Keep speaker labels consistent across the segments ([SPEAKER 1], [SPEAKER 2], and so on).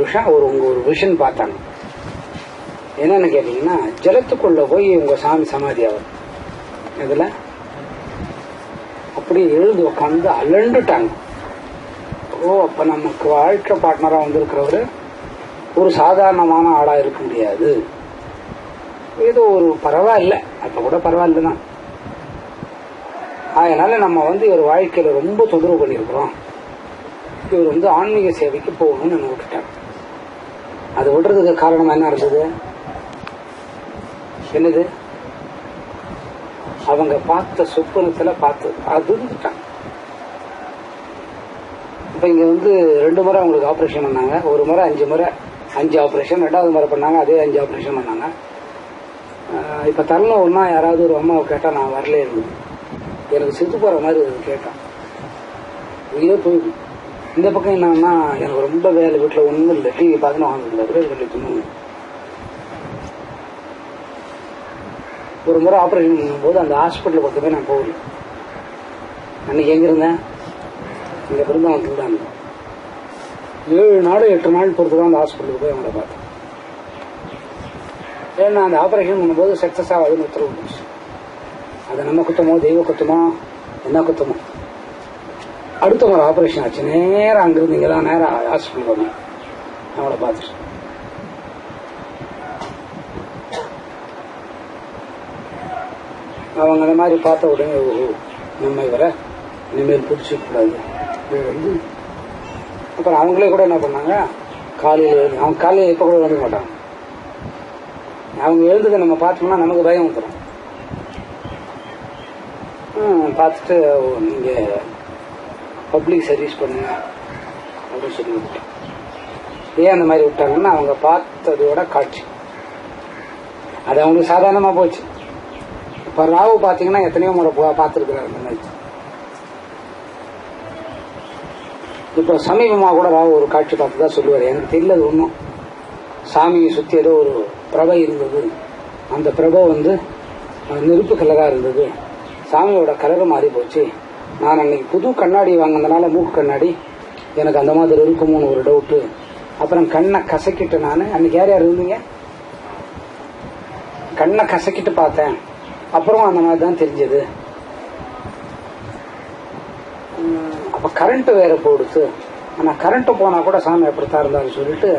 [SPEAKER 1] விஷயம் ஒரு விஷன் பார்த்தாங்க. என்னன்னு கேட்டீங்கன்னா, ஜலத்துக்குள்ள போய் உங்க சாமி சமாதி ஆகும். இதுல அப்படி எழுந்து உட்காந்து அலண்டுட்டாங்க. அப்ப நமக்கு வாழ்க்கை பார்ட்னரா வந்திருக்கிறவரு ஒரு சாதாரணமான ஆளா இருக்க முடியாது. ஏதோ ஒரு பரவாயில்ல, அப்ப கூட பரவாயில்லதான். அதனால நம்ம இவர் வாழ்க்கையில ரொம்ப தொந்தரவு பண்ணிருக்கிறோம். இவர் ஆன்மீக சேவைக்கு போகணும்னு என்ன விட்டுட்டாங்க. அது விடுறதுக்கு காரணம் என்ன இருந்தது? என்னது? அவங்க பார்த்த சொப்பனத்துல பார்த்தது அது இருந்துட்டாங்க. இப்ப இங்க 2 முறை அவங்களுக்கு ஆபரேஷன் பண்ணாங்க. ஒரு முறை 5 ஆபரேஷன், 2வது முறை பண்ணாங்க, அதே 5 ஆபரேஷன் பண்ணாங்க. இப்ப தரணும் ஒன்னா யாராவது ஒரு அம்மாவை கேட்டா நான் வரல இருந்தது, எனக்கு செத்து போற மாதிரி கேட்டான். உயிரே போயிடும். இந்த பக்கம் என்னன்னா, எனக்கு ரொம்ப வேலை, வீட்டுல ஒண்ணும் இல்லை, டிவி பார்த்து வாங்க. ஒரு முறை ஆபரேஷன் பண்ணும்போது அந்த ஹாஸ்பிட்டல் பக்கமே நான் போகல. அன்னைக்கு எங்க இருந்தேன்? இங்க பிருந்தாவனத்துல தான் இருந்தேன். 7 நாள் 8 நாள் பொறுத்து தான் அந்த ஹாஸ்பிட்டலுக்கு போய் அவங்கள பார்த்தேன். ஏன்னா அந்த ஆபரேஷன் பண்ணும்போது சக்சஸ் ஆகாதுன்னு உத்தரவு வந்துச்சு. அது நம்ம குத்தமோ தெய்வ குத்தமோ என்ன குத்தமோ. அடுத்த முறை ஆபரேஷன் ஆச்சு. நேரம் அங்கிருந்து இங்கதான் நேரம் ஹாஸ்பிட்டல் போனேன். அவங்கள பார்த்துட்டு அவங்க அந்த மாதிரி பார்த்த உடனே நம்ம இவரை இனிமேல் பிடிச்சிக்க கூடாது. அப்புறம் அவங்களே கூட என்ன பண்ணாங்க, அவங்க காலையில் இப்ப கூட எழுத மாட்டாங்க. அவங்க எழுதுதை நம்ம பார்த்தோம்னா நமக்கு பயம் வந்துடும். பார்த்துட்டு நீங்க பப்ளிக் சர்வீஸ் பண்ணுங்க அப்படின்னு சொல்லி விட்டேன். ஏன் அந்த மாதிரி விட்டாங்கன்னா, அவங்க பார்த்ததோட காட்சி அது அவங்களுக்கு சாதாரணமா போச்சு. இப்ப ராவு பாத்தீங்கன்னா எத்தனையோ முறை பார்த்திருக்கிறாரு அந்த மாதிரி. இப்ப சமீபமா கூட ராவு ஒரு காட்சி பார்த்துதான் சொல்லுவாரு. எனக்கு தெரியல ஒன்னும். சாமியை சுத்தி ஏதோ ஒரு பிரபை இருந்தது. அந்த பிரபை நெருப்பு கலரா இருந்தது. சாமியோட கலர் மாறி போச்சு. நான் அன்னைக்கு புது கண்ணாடி வாங்கினதுனால மூக்கு கண்ணாடி எனக்கு அந்த மாதிரி இருக்குமோன்னு ஒரு டவுட்டு. அப்புறம் கண்ணை கசக்கிட்டு நான் அன்னைக்கு யார் இருந்தீங்க? கண்ணை கசக்கிட்டு பார்த்தேன். அப்புறம் அந்த மாதிரி தான் தெரிஞ்சது. அப்ப கரண்ட் வேற போடுச்சு. ஆனா கரண்ட் போனா கூட சாமி எப்படித்தான் இருந்தாலும் சொல்லிட்டு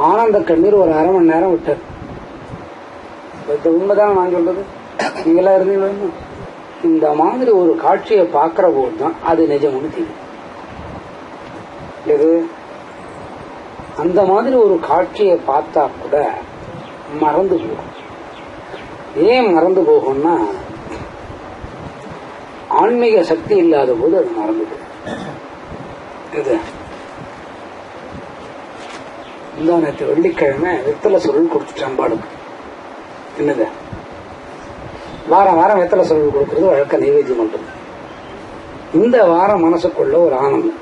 [SPEAKER 1] ஆனந்த கண்ணீர் ஒரு 1/2 மணி நேரம் விட்டார். உண்மைதான் நான் சொல்றது. நீங்களா இருந்தீங்க. இந்த மாதிரி ஒரு காட்சியை பார்க்கிற போதுதான் அது நிஜம்னு தெரியும். இது அந்த மாதிரி ஒரு காட்சியை பார்த்தா கூட மறந்து போகும். ஏன் மறந்து போகும்னா, ஆன்மீக சக்தி இல்லாத போது அது மறந்து போகும். இது நேற்று வெள்ளிக்கிழமை வெத்தலை சுருள் கொடுத்துட்டு அம்பாளுக்கு. என்னது வாரம் வாரம் வெத்தலை சுருள் கொடுக்கறது வழக்க நைவேத்தியம் பண்றது. இந்த வாரம் மனசுக்குள்ள ஒரு ஆனந்தம்.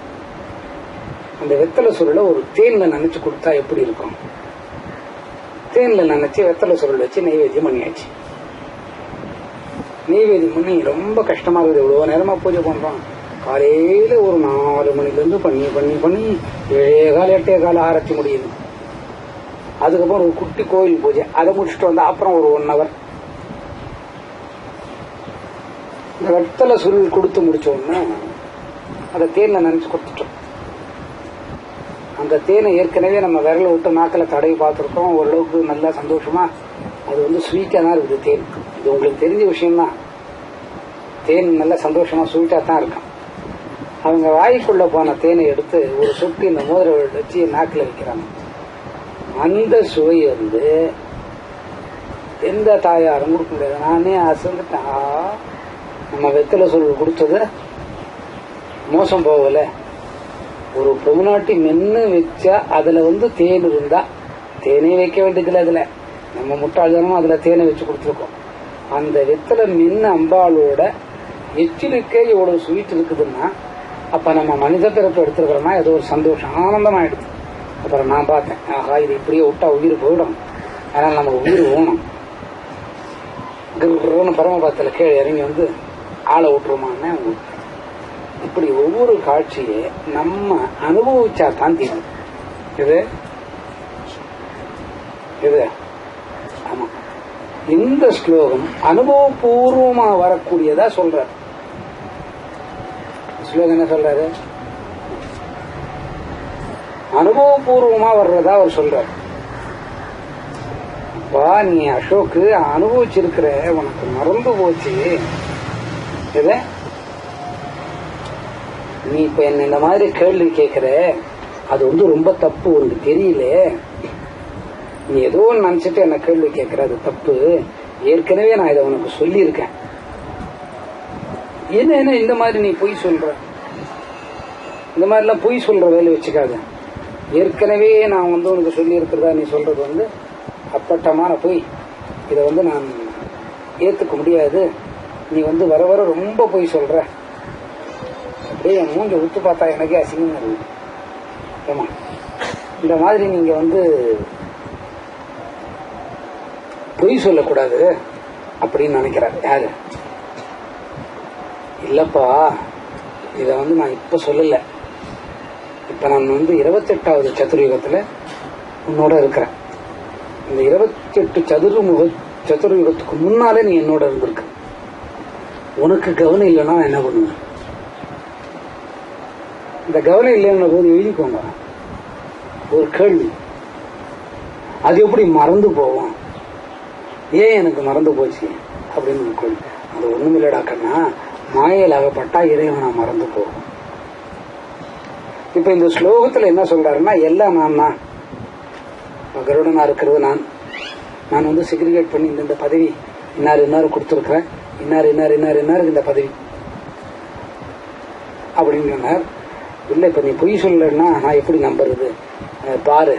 [SPEAKER 1] அந்த வெத்தலை சுருளை ஒரு தேன்ல நினைச்சு கொடுத்தா எப்படி இருக்கும்? தேன்ல நினைச்சு வெத்தலை சுருள் வச்சு நைவேத்தியம் பண்ணியாச்சு. நைவேத்தியம் பண்ணி ரொம்ப கஷ்டமா இருக்குது. எவ்வளவு நேரமா பூஜை பண்றோம். காலையில ஒரு 4 மணில இருந்து பண்ணி பண்ணி பண்ணி 7:15 8:15 ஆரத்தி முடியுது. அதுக்கப்புறம் ஒரு குட்டி கோயில் பூஜை, அதை முடிச்சுட்டு வந்தா அப்புறம் ஒரு 1 hour. இந்த வெத்தலை சுருள் கொடுத்து முடிச்ச உடனே அதை தேன்ல நினைச்சு கொடுத்துட்டோம். அந்த தேனை ஏற்கனவே நம்ம விரல விட்டு நாக்கில் தடவி பார்த்துருக்கோம். ஓரளவுக்கு நல்லா சந்தோஷமா அது ஸ்வீட்டா தான் இருக்குது தேன். இது உங்களுக்கு தெரிஞ்ச விஷயம்தான். தேன் நல்லா சந்தோஷமா ஸ்வீட்டா தான் இருக்கும். அவங்க வாய்க்குள்ள போன தேனை எடுத்து ஒரு சொட்டு இந்த மோதிர வச்சு நாக்கில் வைக்கிறாங்க. அந்த சுவை எந்த தாயாரும் கொடுக்க முடியாது. நானே அசந்துட்டேன். நம்ம வெத்தலை சுருள் கொடுத்தது மோசம் போகல. ஒரு பொம்னாட்டி மென்னு வச்சா அதுல தேன் இருந்தா, தேனே வைக்க வேண்டியதுல அதுல நம்ம முட்டாள்தனமா அதுல தேனை வச்சு கொடுத்துருக்கோம். அந்த வெத்தலை மென்னு அம்பாளோட எச்சிலுக்கே இவ்வளவு ஸ்வீட் இருக்குதுன்னா, அப்ப நம்ம மனித பிறப்பு எடுத்துருக்கிறோம்னா ஏதோ ஒரு சந்தோஷம் ஆனந்தமாயிடுது. அப்புறம் நான் பார்த்தேன், ஆஹா இது இப்படியே விட்டா உயிர் போயிடும், அதனால நமக்கு உயிர் வேணும். பரமபாதத்துல கீழே இறங்கி ஆளை விட்டுருமான்னு. இப்படி ஒவ்வொரு காட்சியை நம்ம அனுபவிச்சா தான் தெரியும். இது இது ஆமா. இந்த ஸ்லோகம் அனுபவபூர்வமா வரக்கூடியதா சொல்றாரு. ஸ்லோகம் என்ன சொல்றாரு? அனுபவபூர்வமா வர்றதா அவர் சொல்றாரு. அப்பா நீ அசோக்கு அனுபவிச்சிருக்கிற, உனக்கு மறந்து போச்சு. நீ இப்ப என்ன இந்த மாதிரி கேள்வி கேட்கிற, அது ரொம்ப தப்பு, உனக்கு தெரியல. நீ ஏதோ நினைச்சிட்டு என்ன கேள்வி கேட்கிற, அது தப்பு. ஏற்கனவே நான் இதை உனக்கு சொல்லியிருக்கேன். என்ன இந்த மாதிரி நீ பொய் சொல்ற? இந்த மாதிரிலாம் பொய் சொல்ற வேலை வச்சுக்காத. ஏற்கனவே நான் உனக்கு சொல்லி இருக்கிறதா நீ சொல்றது அப்பட்டமான பொய். இதை நான் ஏத்துக்க முடியாது. நீ வர வர ரொம்ப பொய் சொல்ற. அப்படியே என் மூஞ்ச உத்து பார்த்தா எனக்கே அசிங்கமா இருக்கு. ஏமா இந்த மாதிரி நீங்க பொய் சொல்லக்கூடாது அப்படின்னு நினைக்கிறார். யாரு? இல்லப்பா, இத நான் இப்ப சொல்லல. இப்ப நான் 28வது சதுர்யுகத்துல உன்னோட இருக்கிறேன். இந்த 28 சதுர்யுகத்துக்கு முன்னாலே நீ என்னோட இருந்திருக்க. உனக்கு கவனம் இல்லைன்னா என்ன பண்ணுவேன்? இந்த கவனம் இல்லைன்ன போது எழுதிக்கோங்க. ஒரு கேள்வி, அது எப்படி மறந்து போவோம்? ஏன் எனக்கு மறந்து போச்சு அப்படின்னு கேள்வி. அது ஒண்ணுமில்லடா கண்ணா, மாயையில் அகப்பட்டா இறைவனா மறந்து போகும். இப்ப இந்த ஸ்லோகத்துல என்ன சொல்றாருன்னா, எல்லாம் நான் தான். கருடனா இருக்கிறது நான் செக்ரிகேட் பண்ணி இந்த பதவி இன்னாரு கொடுத்துருக்கிறேன், இன்னாருக்கு இந்த பதவி அப்படின்னு சொன்னார். இல்ல இப்ப நீ பொய் சொல்லலன்னா நான் எப்படி நம்புறது? பாரு,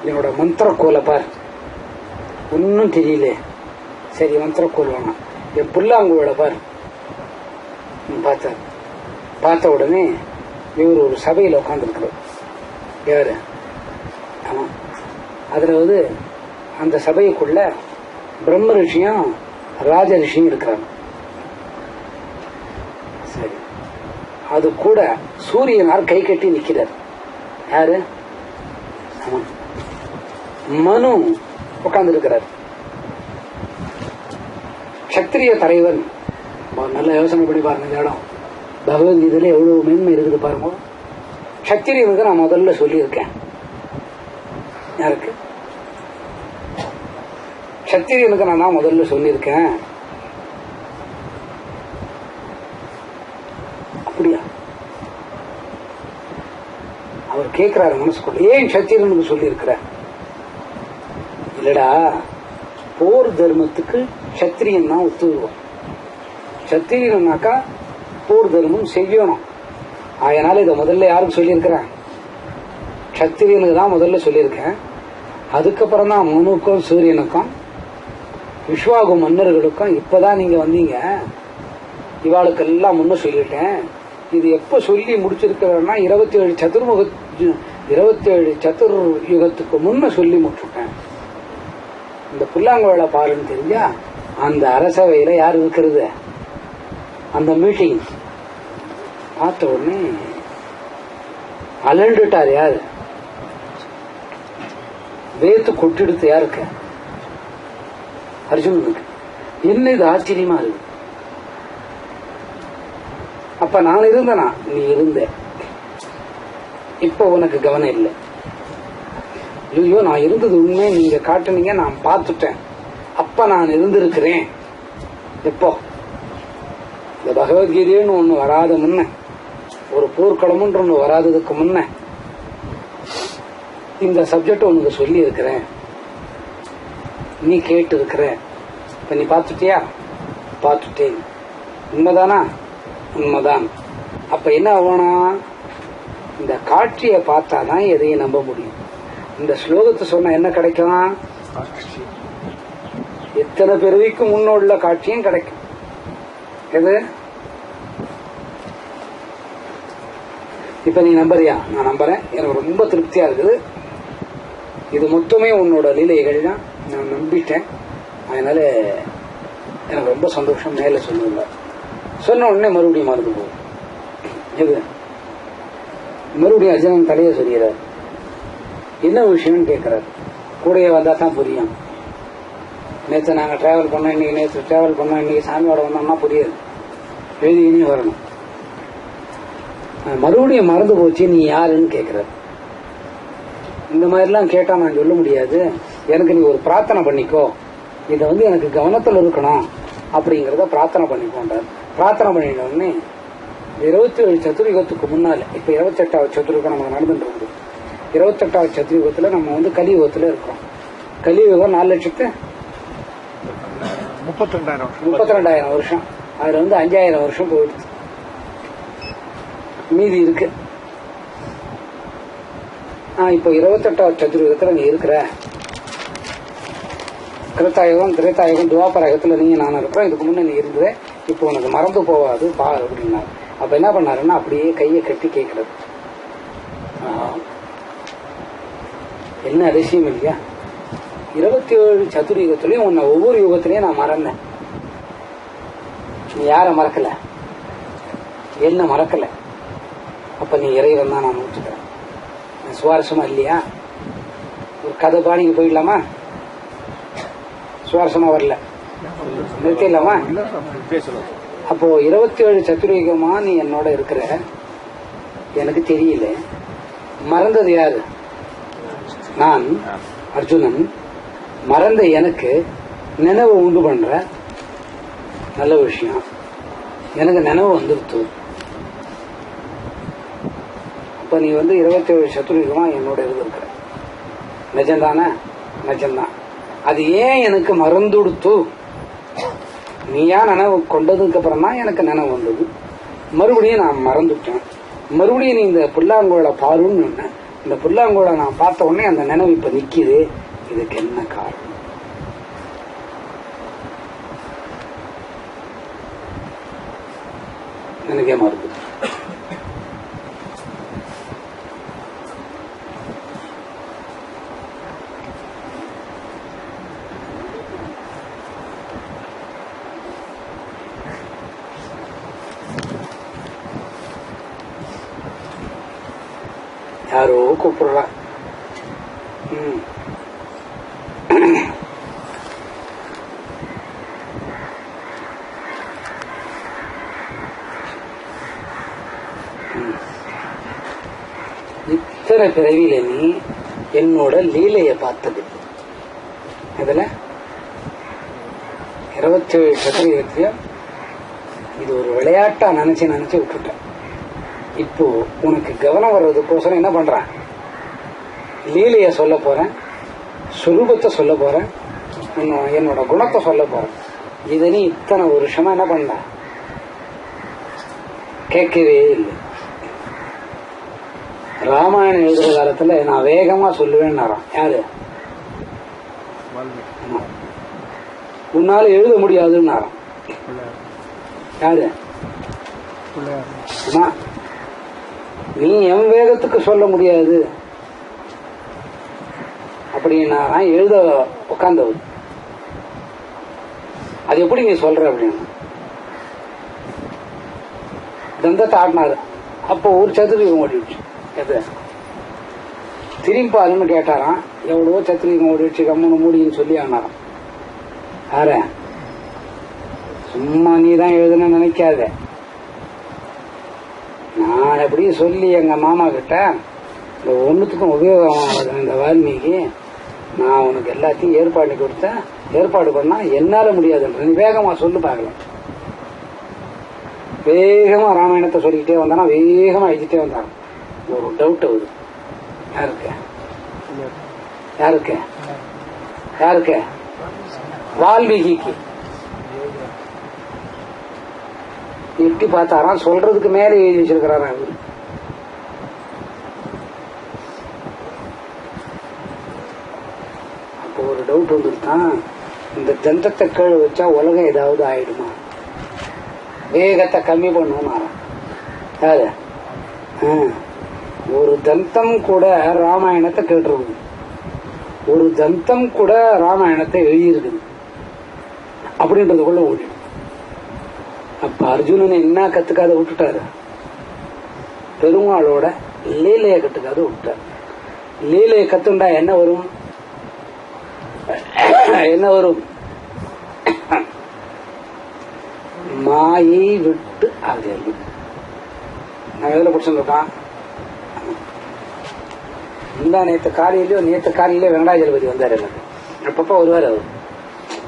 [SPEAKER 1] என்னோட மந்திரக்கோலை பாரு, ஒன்னும் தெரியல. சரி, மந்திரக்கோல் வேணாம், என் புல்லாங்குழல பாரு. பார்த்த உடனே இவர் ஒரு சபையில உட்கார்ந்துருக்கிறார். யாரு? ஆமா, அதுல அந்த சபைக்குள்ள பிரம்ம ரிஷியும் ராஜ ரிஷியும் இருக்கிறாங்க. சரி, அது கூட சூரியனார் கை கட்டி நிக்கிறார். யாரு? ஆமா, மனு உட்கார்ந்து இருக்கிறார். சத்திரிய தலைவன். நல்ல யோசனை பண்ணி பாருங்க. இந்த இடம் பகவத்கீதையில எவ்வளவு மேன்மை இருக்குது பாருங்க. சத்திரியனுக்கு நான் முதல்ல சொல்லியிருக்கேன். யாருக்கு? சத்திரியனுக்கு நான் முதல்ல சொல்லியிருக்கேன். அப்படியா? அவர் கேட்கிறாரு மனசுக்குள்ள, ஏன் சத்திரியனுக்கு சொல்லியிருக்கிற? இல்லடா, போர் தர்மத்துக்கு சத்திரியன் தான் ஒத்துருவோம். சத்திரியனாக்கா போர் தர்மம் செய்யணும். அதனால இதை முதல்ல யாருக்கு சொல்லியிருக்கிறேன்? சத்திரியனுக்கு தான் முதல்ல சொல்லியிருக்கேன். அதுக்கப்புறம் தான் மனுக்கும் சூரியனுக்கும் விஸ்வாகு மன்னர்களுக்கும் இப்பதான் நீங்க வந்தீங்க. இவாளுக்கு எல்லாம் முன்ன சொல்லிட்டேன். இது எப்ப சொல்லி முடிச்சிருக்கிறேன்னா 27 சதுர்யுகத்துக்கு முன்ன சொல்லி முடிச்சுட்டேன். இந்த புல்லாங்குழல பாருன்னு தெரிஞ்சா அந்த அரசவையில யார் இருக்கிறது? அந்த மீட்டிங் பார்த்த உடனே அலண்டுட்டார். யாரு? வேத்து கொட்டெடுத்து யாருக்கு? அர்ஜுனனுக்கு. என்ன இது ஆச்சரியமா இருக்கு. அப்ப நான் இருந்தனா? நீ இருந்த. இப்ப உனக்கு கவனம் இல்லை. ஐயோ, நான் இருந்தது உண்மை, நீங்க காட்டுனீங்க, நான் பார்த்துட்டேன். அப்ப நான் இருந்திருக்கிறேன். எப்போ? இந்த பகவத்கீதைன்னு ஒண்ணு வராத முன்ன, ஒரு போர்க்களம்ன்ற ஒண்ணு வராததுக்கு முன்ன இந்த சப்ஜெக்ட் உனக்கு சொல்லி இருக்கிறேன். நீ கேட்டு இருக்கிற. இப்ப நீ பார்த்துட்டியா? பார்த்துட்டேன். உண்மைதானா? உண்மைதான். அப்ப என்ன ஆகணும்? இந்த காட்சியை பார்த்தாதான் எதையும் நம்ப முடியும். இந்த ஸ்லோகத்தை சொன்னா என்ன கிடைக்கும்? எத்தனை பிறவிக்கு முன்னோள்ள காட்சியும் கிடைக்கும். எது? இப்ப நீ நம்புறியா? நான் நம்புறேன். எனக்கு ரொம்ப திருப்தியா இருக்குது. இது மொத்தமே உன்னோட லீலைகள் தான். நான் நம்பிட்டேன். அதனால எனக்கு ரொம்ப சந்தோஷம். மேல சொல்லுங்க. சொன்ன உடனே மறுபடியும் மறந்து போகும். எது? மறுபடியும் அர்ஜுனன் தலையை சொல்கிறார். என்ன விஷயம்னு கேட்கிறார். கூடயே வந்தா தான் புரியும். நேற்று நாங்க டிராவல் பண்ணோம், இன்னைக்கு நேற்று டிராவல் பண்ணோம், இன்னைக்கு சாமியோட வந்தோம்னா புரியாது. எழுதினே வரணும். மறுபடியும் மறந்து போச்சு நீ யாருன்னு கேட்கிறார். இந்த மாதிரிலாம் கேட்டா நான் சொல்ல முடியாது. எனக்கு நீ ஒரு பிரார்த்தனை பண்ணிக்கோ, இதை எனக்கு கவனத்தில் இருக்கணும் அப்படிங்கறத பிரார்த்தனை பண்ணிக்கோண்டார். பிரார்த்தனை பண்ணிட்ட உடனே 27 சதுர்யுகத்துக்கு முன்னால, இப்ப 28வது சதுர்யுகம் நமக்கு நடந்துட்டு இருக்குது. 28வது சதுர்யுகத்துல நம்ம கலியுகத்துல இருக்கோம். கலியுகம் 4,32,000 வருஷம். அதுல 5,000 வருஷம் போயிடுச்சு, மீதி இருக்கு. இப்போ 28வது சதுர்யுகத்துல நீ இருக்கிற. கிருத்தாயுகம், திரேதாயுகம், துவாபரயுகத்துல நீங்க நானும் இருக்கிறோம். இதுக்கு முன்ன நீ இருந்தது, இப்போ உனக்கு மறந்து போகாது பாரு அப்படின்னா. அப்ப என்ன பண்ணாருன்னா அப்படியே கையை கட்டி கேட்கறது. என்ன அதிசயம் இல்லையா? 27 சதுர்யுகத்திலையும் உன்னை ஒவ்வொரு யுகத்திலையும் நான் மறந்தேன். நீ யார மறக்கல, என்ன மறக்கல. அப்ப நீ இறைவன் தான் நான் நினைச்சுக்கிறேன். சுவாரஸ்யமா இல்லையா? ஒரு கதை பாடிக்கு போயிடலாமா? சுவாரஸ்யமா வரல, நிறுத்திடலாமா? அப்போ 27 சதுர்யுகமா நீ என்னோட இருக்கிற, எனக்கு தெரியல. மறந்தது யாரு? நான் அர்ஜுனன். மறந்த எனக்கு நினைவு உண்டு பண்ற நல்ல விஷயம். எனக்கு நினைவு வந்துருத்து. அப்ப நீ 27 சதுர்யுகமா என்னோட இருந்திருக்கிற. நிஜம்தானே? நிஜம்தான். அது ஏன் எனக்கு மறந்துடுத்து? நீயா நினைவு கொண்டதுக்கு அப்புறம் தான் எனக்கு நினைவு வந்தது. மறுபடியும் நான் மறந்துட்டேன். மறுபடியும் நீ இந்த புல்லாங்கோளை பாருன்னு சொன்ன. இந்த புல்லாங்கோளை நான் பார்த்த உடனே அந்த நினைவு இப்ப நிக்குது. இதுக்கு என்ன காரணம்? எனக்கே மறந்து. யாரோ கூப்பிடுறா. இத்தனை பிறவியில நீ என்னோட லீலைய பார்த்தது. இதுல 27 சதுர்யுகத்திலும் இது ஒரு விளையாட்டா நினைச்சு விட்டுட்டேன். இப்போ உனக்கு கவனம் வர்றதுக்கோசரம் என்ன பண்றேன்? லீலைய சொல்ல போறேன், சுரூபத்தை சொல்ல போறேன், என்னோட குணத்தை சொல்ல போறேன். இத நீ இத்தனை வருஷமா என்ன பண்ண? கேட்கவே இல்லை. ராமாயணம் எழுதுற காலத்துல நான் வேகமா சொல்லுவேன். யாரு? உன்னால எழுத முடியாதுன்னு யாரு? நீ என் வேகத்துக்கு சொல்ல முடியாது அப்படின்னா எழுத உட்கார்ந்தவர். அது எப்படி நீ சொல்ற அப்படின்னு தந்தத்தை ஆடினாரு. அப்போ ஒரு சதுர்யுகம் ஓடிடுச்சு. எது திரும்பி பாருன்னு கேட்டாராம். எவ்வளவோ சதுர்யுகம் ஓடிடுச்சு, கம்முன்னு மூடின்னு சொல்லி ஆனாராம். யார? சும்மா நீ தான் எழுதுன்னு நினைக்காத. நான் எப்படி சொல்லி எங்க மாமா கிட்ட இந்த ஒண்ணுத்துக்கும் உபயோகம் இந்த வால்மீகி நான் உனக்கு எல்லாத்தையும் ஏற்பாடு கொடுத்தேன், ஏற்பாடு பண்ணா என்னால முடியாது. நீ வேகமா சொல்லு பார்க்கலாம். வேகமா ராமாயணத்தை சொல்லிக்கிட்டே வந்தானா வேகமா எழுதிட்டே வந்தாங்க. ஒரு டவுட் ஆகுது. யாருக்கு? யாருக்கு? யாருக்கு? வால்மீகிக்கு. எட்டி பார்த்தாராம், சொல்றதுக்கு மேல எழுதி வச்சிருக்கிறாரா அவரு. அப்போ ஒரு டவுட் வந்துருத்தான். இந்த தந்தத்தை கீழே வச்சா உலகம் ஏதாவது ஆயிடுமா? வேகத்தை கம்மி பண்ணுவோம். யாரு? ஒரு தந்தம் கூட ராமாயணத்தை கேட்டுருக்குது, ஒரு தந்தம் கூட ராமாயணத்தை எழுதியிருக்குது அப்படின்றதுக்குள்ள ஓடி. அப்ப அர்ஜுனனை என்ன கத்துக்காத விட்டுட்டாரு? பெருமாளோட லீலைய கத்துக்காத விட்டாரு. லீலைய கத்துண்டா என்ன வரும்? என்ன வரும்? மாயை விட்டு அகலு. நான் எதுல பிடிச்சிருக்கான்? இந்த நேற்று காலையிலயோ வெங்கடாஜலபதி வந்தார். எனக்கு அப்பப்ப வருவார். அவர்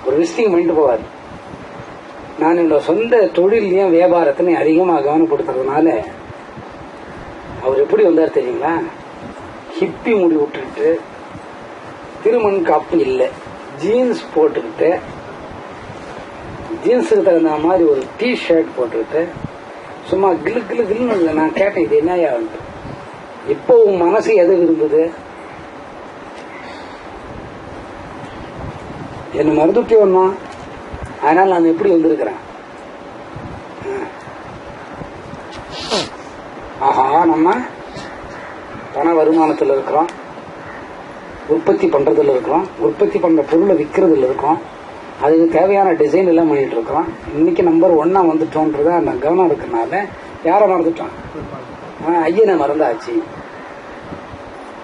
[SPEAKER 1] ஒரு விசிட்டிங் பண்ணிட்டு போவார். நான் என்னோட சொந்த தொழிலையும் வியாபாரத்திலையும் அதிகமாக கவனப்படுத்துறதுனால அவர் எப்படி வந்தார் தெரியுங்களா? ஹிப்பி முடி விட்டுக்கிட்டு, திருமண் காப்பு இல்லை, ஜீன்ஸ் போட்டுக்கிட்டு, ஜீன்ஸுக்கு தகுந்த மாதிரி ஒரு டி ஷர்ட் போட்டுக்கிட்டு சும்மா கிளு கிளு கிளுன்னு. நான் கேட்டேன், இது என்னையா? இப்போ உன் மனசு எது விரும்புது? என்ன மருந்துட்டி வரணும், அதனால நான் எப்படி வந்திருக்கிறேன்? ஆஹா, நம்ம பண வருமானத்தில் இருக்கிறோம், உற்பத்தி பண்றதுல இருக்கிறோம், உற்பத்தி பண்ற பொருளை விற்கிறதுல இருக்கோம், அதுக்கு தேவையான டிசைன் எல்லாம் பண்ணிட்டு இருக்கிறோம். இன்னைக்கு நம்பர் 1 வந்துட்டோன்றத அந்த கவனம் இருக்கிறனால யாரை மறந்துட்டோம்? ஐயனை மறந்தாச்சு.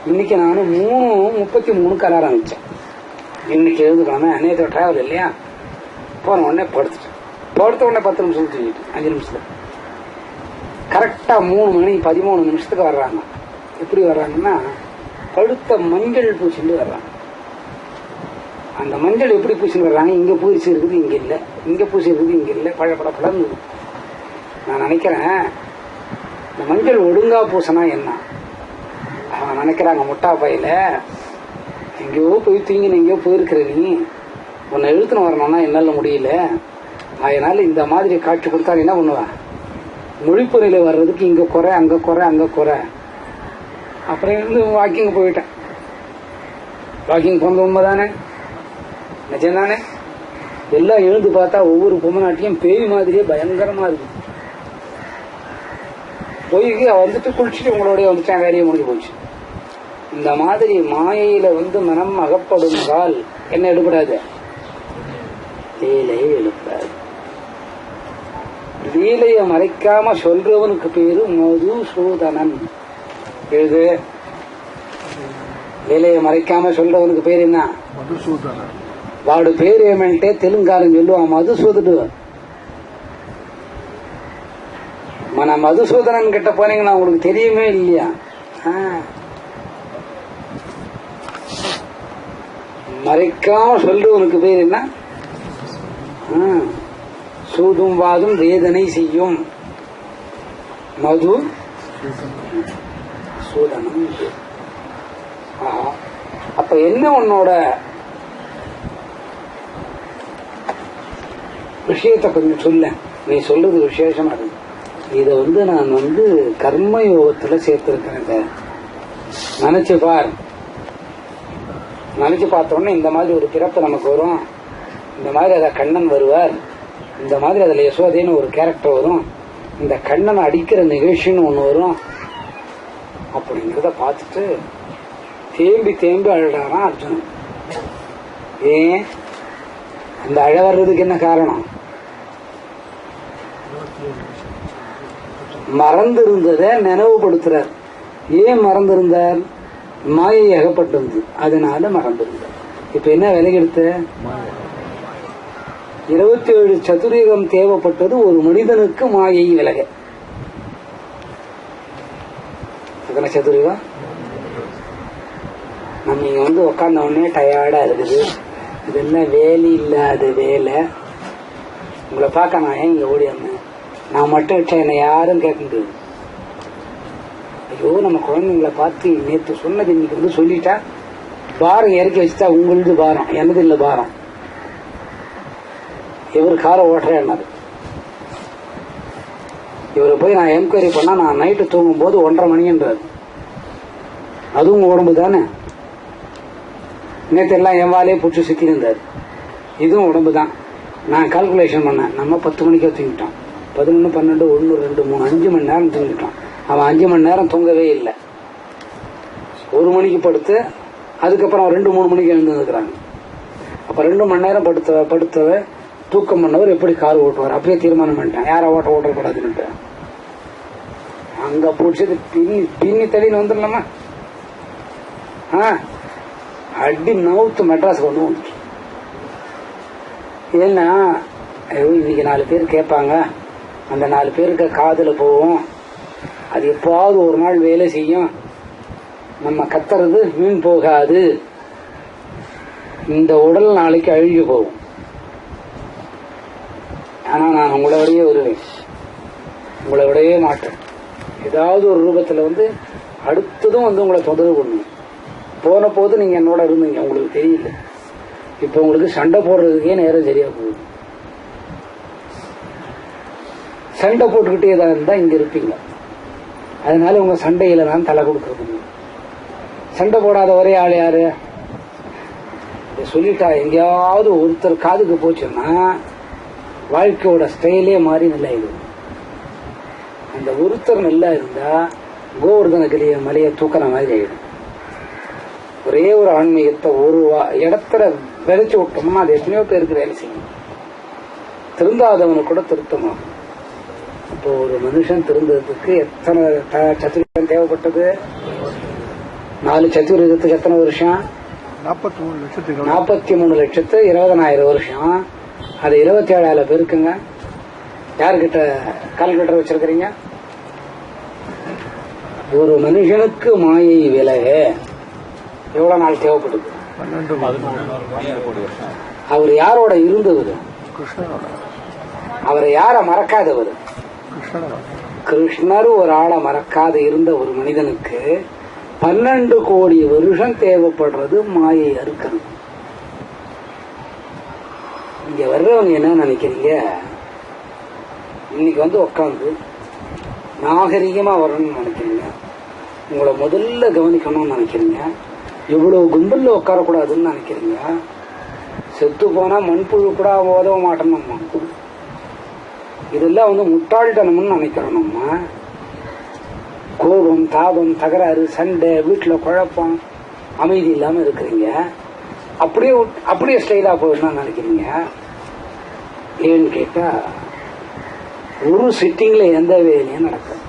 [SPEAKER 1] இன்னைக்கு நானும் 3:33 கலாரம் ஆரம்பிச்சேன். இன்னைக்கு எழுதுக்கலாமே, நேற்று டிராவல் இல்லையா, போன உடனே படுத்துட்டேன். படுத்த உடனே 10 நிமிஷம் தூங்கிட்டு 5 நிமிஷத்துல கரெக்டா 3:13 வர்றாங்க. எப்படி வர்றாங்கன்னா, பழுத்த மஞ்சள் பூச்சிட்டு வர்றாங்க. அந்த மஞ்சள் எப்படி பூசின்னு வர்றாங்க? இங்க பூசி இருக்குது, இங்க இல்ல, இங்க பூசி இருக்குது, இங்க இல்ல, பழப்படப்படன்னு. நான் நினைக்கிறேன், இந்த மஞ்சள் ஒழுங்கா பூசினா என்ன? அவன் நினைக்கிறாங்க, முட்டா பையில எங்கேயோ போய் தூங்கின, எங்கேயோ போயிருக்கிற நீ, உன்னை இழுத்துன்னு வரணும்னா என்னால முடியல, அதனால இந்த மாதிரி காட்சி கொடுத்தா என்ன பண்ணுவேன்? முழிப்பு நிலை வர்றதுக்கு இங்க குறை, அங்க குறை, அங்க குறை. அப்புறம் இருந்து வாக்கிங் போயிட்டேன். வாக்கிங் போனது உண்மைதானே, நிஜம்தானே? எல்லாம் எழுந்து பார்த்தா ஒவ்வொரு பொம்மநாட்டியும் பேய் மாதிரியே பயங்கரமா இருக்கு. போய் வந்துட்டு குளிச்சுட்டு உங்களோடய வந்துட்டேன், வேலையை முடிஞ்சு போச்சு. இந்த மாதிரி மாயையில மனம் அகப்படுங்கால் என்ன எடுபடாது? லீலையை எழுப்பாது. லீலைய மறைக்காம சொல்றவனுக்கு பேரு மதுசூதனன். எழுது, லீலைய மறைக்காம சொல்றவனுக்கு பேரு என்ன?
[SPEAKER 2] మధుసూదనన్.
[SPEAKER 1] వాడు పేరు ఏమంటే తెలుగుకారం చెల్లు ఆ మధుసూదుడు. మన மதுசூதனன் கிட்ட போனீங்கன்னா உங்களுக்கு தெரியுமே இல்லையா? மறைக்காம சொல்றவனுக்கு பேர் என்ன? சூதும் வாதும் வேதனை செய்யும் மது சூதனம். அப்ப என்ன உன்னோட விஷயத்தை கொஞ்சம் சொல்ல. நீ சொல்றது விசேஷமா இருக்கு. இத நான் கர்மயோகத்துல சேர்த்திருக்கிறேன். நினைச்சு பார். நினைச்சு பார்த்த உடனே இந்த மாதிரி ஒரு பிறப்பு நமக்கு வரும், இந்த மாதிரி அத கண்ணன் வருவார், இந்த மாதிரி அதுல யசோதைன்னு ஒரு கேரக்டர் வரும், இந்த கண்ணனை அடிக்கிற நிகழ்ச்சின்னு ஒண்ணு வரும். அப்படிங்கிறத பார்த்துட்டு தேம்பி தேம்பி அழுறாராம் அர்ஜுனன். ஏன் அந்த அழ வர்றதுக்கு என்ன காரணம்? மறந்திருந்ததை நினைவுபடுத்துறார். ஏன் மறந்திருந்தார்? மாயை அகப்பட்டிருந்து, அதனால மறந்திருந்தார். இப்ப என்ன விலகி எடுத்த? 27 சதுரயுகம் தேவைப்பட்டது ஒரு மனிதனுக்கு மாயை விலக. எத்தனை சதுரயுகம்? நம்ம இங்க உட்கார்ந்த உடனே டயர்டா இருக்குது, இதெல்லாம் வேலை இல்லாத வேலை. உங்களை பார்க்க நான் ஏன் இங்க ஓடி வந்தேன்? நான் மட்டும் வச்சா என்னை யாரும் கேட்க முடியாது. ஐயோ, நம்ம குழந்தைங்களை பார்த்து நேற்று சொன்னது இன்னைக்கு சொல்லிட்டா பாரம் இறக்கி வச்சுட்டா உங்களது பாரம், எனது இல்ல பாரம். இவர் காரை ஓட்டுறேன்னாரு. இவரை போய் நான் என்கொயரி பண்ணா நான் நைட்டு தூங்கும் போது 1:30 மணின்றாரு. அதுவும் உடம்பு தானே. நேற்று எல்லாம் என் வாலையே பிடிச்சி சுத்தி இருந்தாரு. இதுவும் உடம்பு தான். நான் கால்குலேஷன் பண்ணேன். நம்ம 10 மணிக்கே தூங்கிட்டோம். 11, 12, 1, 2, 3, 5 மணி நேரம் தூங்கிட்டான். அவன் 5 மணி நேரம் தூங்கவே இல்லை. 1 மணிக்கு படுத்து அதுக்கப்புறம் 2, 3 மணிக்கு எழுந்துருக்கிறாங்க. அப்ப 2 மணி நேரம் படுத்தவ தூக்கம் பண்ணவர் எப்படி கார் ஓட்டுவார்? அப்படியே தீர்மானம் பண்ணிட்டான், யாரை ஓட்டக்கூடாதுன்னு. அங்க பிடிச்சது பின்னி தள்ளின்னு வந்துடலாமா? அடி நவுத்து மெட்ராஸ் கொண்டு வந்துச்சு. ஏன்னா இன்னைக்கு 4 பேர் கேட்பாங்க, அந்த 4 பேருக்கு காதுல போவோம், அது எப்பாவது ஒரு நாள் வேலை செய்யும், நம்ம கத்துறது மீன் போகாது, இந்த உடல் நாளைக்கு அழிஞ்சு போகும். ஆனா நான் உங்களை விடையே வருவேன், உங்களை விடவே மாட்டேன். ஏதாவது ஒரு ரூபத்துல அடுத்ததும் உங்களை தொந்தரவு பண்ணும். போன போது நீங்க என்னோட இருந்தீங்க, உங்களுக்கு தெரியல. இப்ப உங்களுக்கு சண்டை போடுறதுக்கே நேரம் சரியா போகுது. சண்டை போட்டுக்கிட்டே தான் இருந்தா இங்க இருப்பீங்க. அதனால உங்க சண்டையில நான் தலை கொடுக்கறது. சண்டை போடாத ஒரே ஆள் யாரு? சொல்லிட்டா எங்கேயாவது ஒருத்தர் காதுக்கு போச்சுன்னா வாழ்க்கையோட ஸ்டைலே மாறி நல்லா இருக்கும். அந்த ஒருத்தர் நல்லா இருந்தா கோவர்தனகிரிய மலையை தூக்கிற மாதிரி ஆயிடும். ஒரே ஒரு ஆன்மீகத்தை ஒரு இடத்துல விதைச்சு விட்டோம்னா அது எத்தனையோ பேருக்கு வேலை செய்யும். திருந்தாதவனுக்கு கூட திருத்தமாகும். இப்போ ஒரு மனுஷன் திருந்ததுக்கு எத்தனை சதுர்யுகம் தேவைப்பட்டது? 4 சதுர்யுகத்துக்கு எத்தனை வருஷம்? 43 லட்சத்து 20,000 வருஷம். அது 27,000 பேருக்குங்க. யாருக்கிட்ட கால்குலேட்டர் வச்சிருக்கிறீங்க? ஒரு மனுஷனுக்கு மாயை விலக எவ்வளவு நாள் தேவைப்படுது?
[SPEAKER 2] 12 கோடி வருஷம்.
[SPEAKER 1] அவர் யாரோட இருந்தவர்? அவரை யார மறக்காதவர்? கிருஷ்ணர் ஒரு ஆளை மறக்காத இருந்த ஒரு மனிதனுக்கு 12 கோடி வருஷம் தேவைப்படுறது மாயை அறுக்கணும். இங்க வர்றவங்க என்ன நினைக்கிறீங்க? இன்னைக்கு உட்காந்து நாகரிகமா வரணும்னு நினைக்கிறீங்க, உங்களை முதல்ல கவனிக்கணும்னு நினைக்கிறீங்க, இவ்வளவு கும்பல்ல உட்காரக்கூடாதுன்னு நினைக்கிறீங்க, செத்து போனா மண்புழு கூட உதவ மாட்டோம். இதெல்லாம் முட்டாள்தனம்னு நினைக்கிறோம். நம்ம கோபம், தாபம், தகராறு, சண்டை, வீட்டுல குழப்பம், அமைதி இல்லாம இருக்கிறீங்க. அப்படியே ஸ்டைலா போயிடணும்னு நினைக்கிறீங்க. ஏன்னு கேட்டா ஒரு சிட்டிங்ல எந்த வேலையும் நடக்கும்.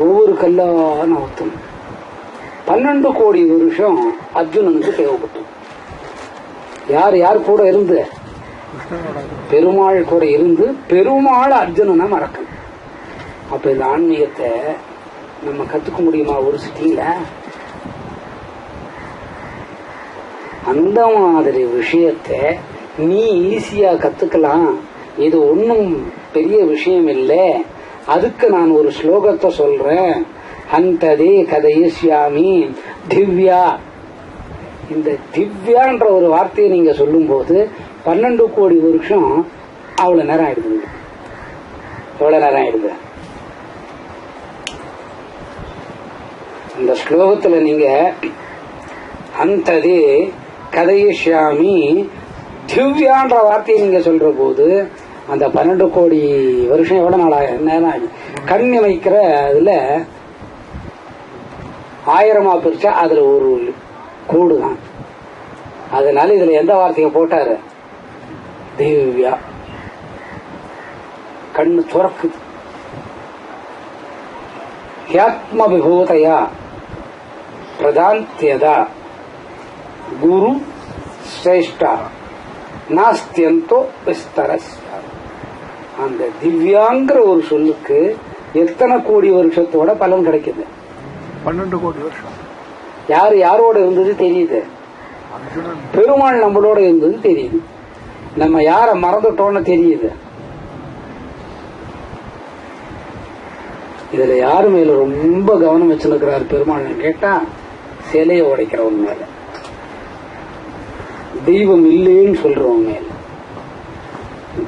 [SPEAKER 1] ஒவ்வொரு கல்லா நவுத்தும். 12 கோடி வருஷம் அர்ஜுனனுக்கு தேவைப்பட்டது. யார் யார் கூட இருந்து? பெருமாள் கூட இருந்து பெருமாள் அர்ஜுனனை மறக்கணும். அப்ப இந்த ஆன்மீகத்தை நம்ம கத்துக்க முடியுமா ஒரு சிட்டியில? அந்த மாதிரி விஷயத்தை நீ ஈஸியா கத்துக்கலாம். இது ஒன்னும் பெரிய விஷயம் இல்லை. அதுக்கு நான் ஒரு ஸ்லோகத்தை சொல்றேன். அந்ததே கதையிஷ்யாமி திவ்யா. இந்த திவ்யான்ற ஒரு வார்த்தையை நீங்க சொல்லும் போது 12 கோடி வருஷம் அவ்வளவு நேரம் ஆயிடுது. எவ்வளவு நேரம் ஆயிடுது? இந்த ஸ்லோகத்துல நீங்க அந்ததே கதையிஷ்யாமி திவ்யான்ற வார்த்தையை நீங்க சொல்ற போது அந்த 12 கோடி வருஷம் எவ்வளவு நாள் நேரம் ஆயிடுது? கண் இமைக்கிற அதுல 1000 பிரிச்சா அதுல ஒரு கூடுதான். அதனால இதுல எந்த வார்த்தையை போட்டாரு? திவ்யா. கண்ணு துறக்குது. ஹியாத்ம விபூதையா பிரதாந்தியதா குரு சிரேஷ்டா நாஸ்தியந்தோ விஸ்தரஸ்ய. அந்த திவ்யாங்கிற ஒரு சொல்லுக்கு எத்தனை கோடி வருஷத்தோட பலன் கிடைக்குது?
[SPEAKER 2] 12 கோடி வருஷம்.
[SPEAKER 1] யாரு யாரோட இருந்தது தெரியுது? பெருமாள் நம்மளோட இருந்தது தெரியுது. நம்ம யார மறந்துட்டோம்னு தெரியுது. இதுல யாரு மேல ரொம்ப கவனம் வச்சிருக்கிறார் பெருமாள் கேட்டா சிலையை உடைக்கிறவங்க மேல, தெய்வம் இல்லைன்னு சொல்றவங்க மேல,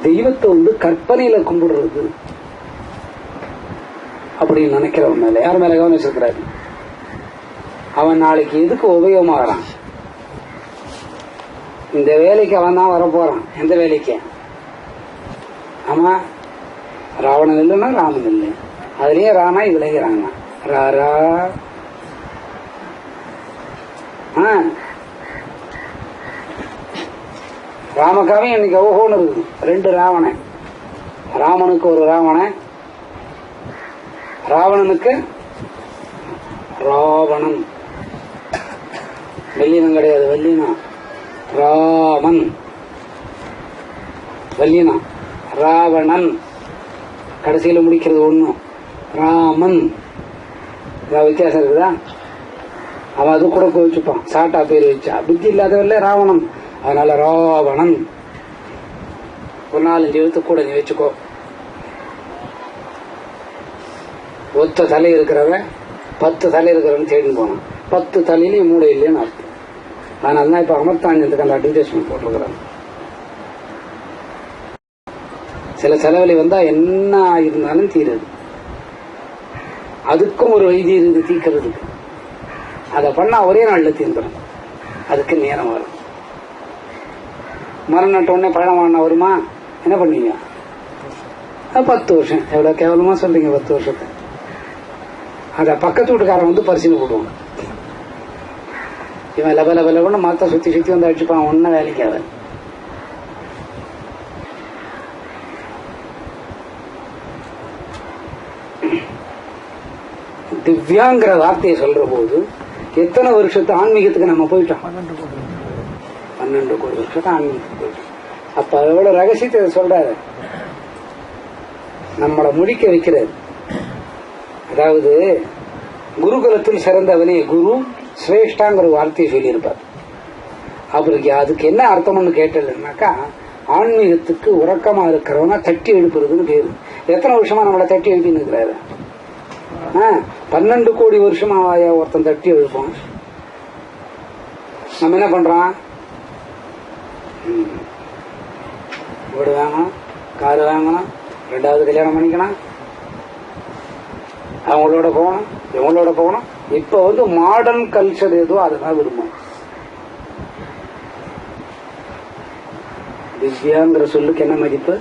[SPEAKER 1] தெய்வத்தை கற்பனையில கும்பிடுறது அப்படின்னு நினைக்கிறவங்க மேல, யார் மேல கவனம் வச்சிருக்கிறாரு? அவன் நாளைக்கு எதுக்கு உபயோகமாகறான்? இந்த வேலைக்கு அவன் தான் வரப்போறான். எந்த வேலைக்கு? ஆமா, ராவணன் இல்லைன்னா ராமன் இல்லை. அதுலயே ராணா இதுலயே ராணா ராரா. ராமகாவே இன்னைக்கு ஓஹோன்னு இருக்குது. 2 ராவணன். ராமனுக்கு ஒரு ராவணன், ராவணனுக்கு ராவணன். வெள்ளினம் கிடையாது, வெள்ளினம் ராமன். வல்லினா. ராவணன் கடைசியில முடிக்கிறது ஒண்ணும். ராமன் ஏதாவது வித்தியாசம் இருக்குதா? அவன் அது கூட வச்சுப்பான், சாட்டா பேர் வச்சா. புத்தி இல்லாதவல்ல ராவணன், அதனால ராவணன். ஒரு 4-5 எழுத்து கூட நீ வச்சுக்கோ. ஒத்த தலை இருக்கிறவன் 10 தலை இருக்கிறவன் தேடின்னு போனான். 10 தலையிலையும் மூளை இல்லைன்னு அர்த்தம். அதனாலதான் இப்ப அமர்த்தாஞ்சத்துக்கு அந்த அட்வர்டைஸ்மெண்ட் போட்டிருக்கிறாங்க. சில செலவழி வந்தா என்ன இருந்தாலும் தீருது. அதுக்கும் ஒரு வைத்தியம் இருக்குது தீக்கிறதுக்கு. அதை பண்ணா ஒரே நாள்ல தீர்ந்துடும். அதுக்கு நேரம் வரும். மரம் நட்ட உடனே பழம் வாங்கினா வருமா? என்ன பண்ணீங்க? 10 வருஷம். எவ்வளவு கேவலமா சொல்றீங்க 10 வருஷத்தை. அத பக்கத்து வீட்டுக்காரன் வந்து பரிசீலனை போடுவான். இவன் லபலபலன்னு மரத்தை சுத்தி சுத்தி வந்து அடிச்சுப்பான். ஒன்னும் வேலைக்கு ஆகாது. திவ்யாங்கிற வார்த்தையை சொல்ற போது எத்தனை வருஷத்து ஆன்மீகத்துக்கு நம்ம போயிட்டோம்? 12 கோடி வருஷத்துக்கு ஆன்மீகத்துக்கு போயிட்டோம். அப்ப அதோட ரகசியத்தை சொல்றாரு, நம்மளை முடிக்க வைக்கிறது. அதாவது குருகுலத்தில் சிறந்தவனே குரு சிரேஷ்டாங்கிற வார்த்தையை சொல்லியிருப்பார். அவருக்கு அதுக்கு என்ன அர்த்தம்னு கேட்டதுன்னாக்கா, ஆன்மீகத்துக்கு உறக்கமா இருக்கிறவனா தட்டி எழுப்புறதுன்னு பேரு. எத்தனை வருஷமா நம்மளை தட்டி எழுப்பின்னு இருக்கிறாரு? 12 கோடி வருஷமா ஒருத்தன் தட்டி எழுப்போம். நம்ம என்ன பண்றோம்? வீடு வாங்கணும், காரு வாங்கணும், 2வது கல்யாணம் பண்ணிக்கணும், அவங்களோட போகணும், இவங்களோட போகணும். இப்ப வந்து மாடர்ன் கல்ச்சர் ஏதோ அதுதான் விரும்பும். திவ்யாங்கிற சொல்லுக்கு என்ன மதிப்பு?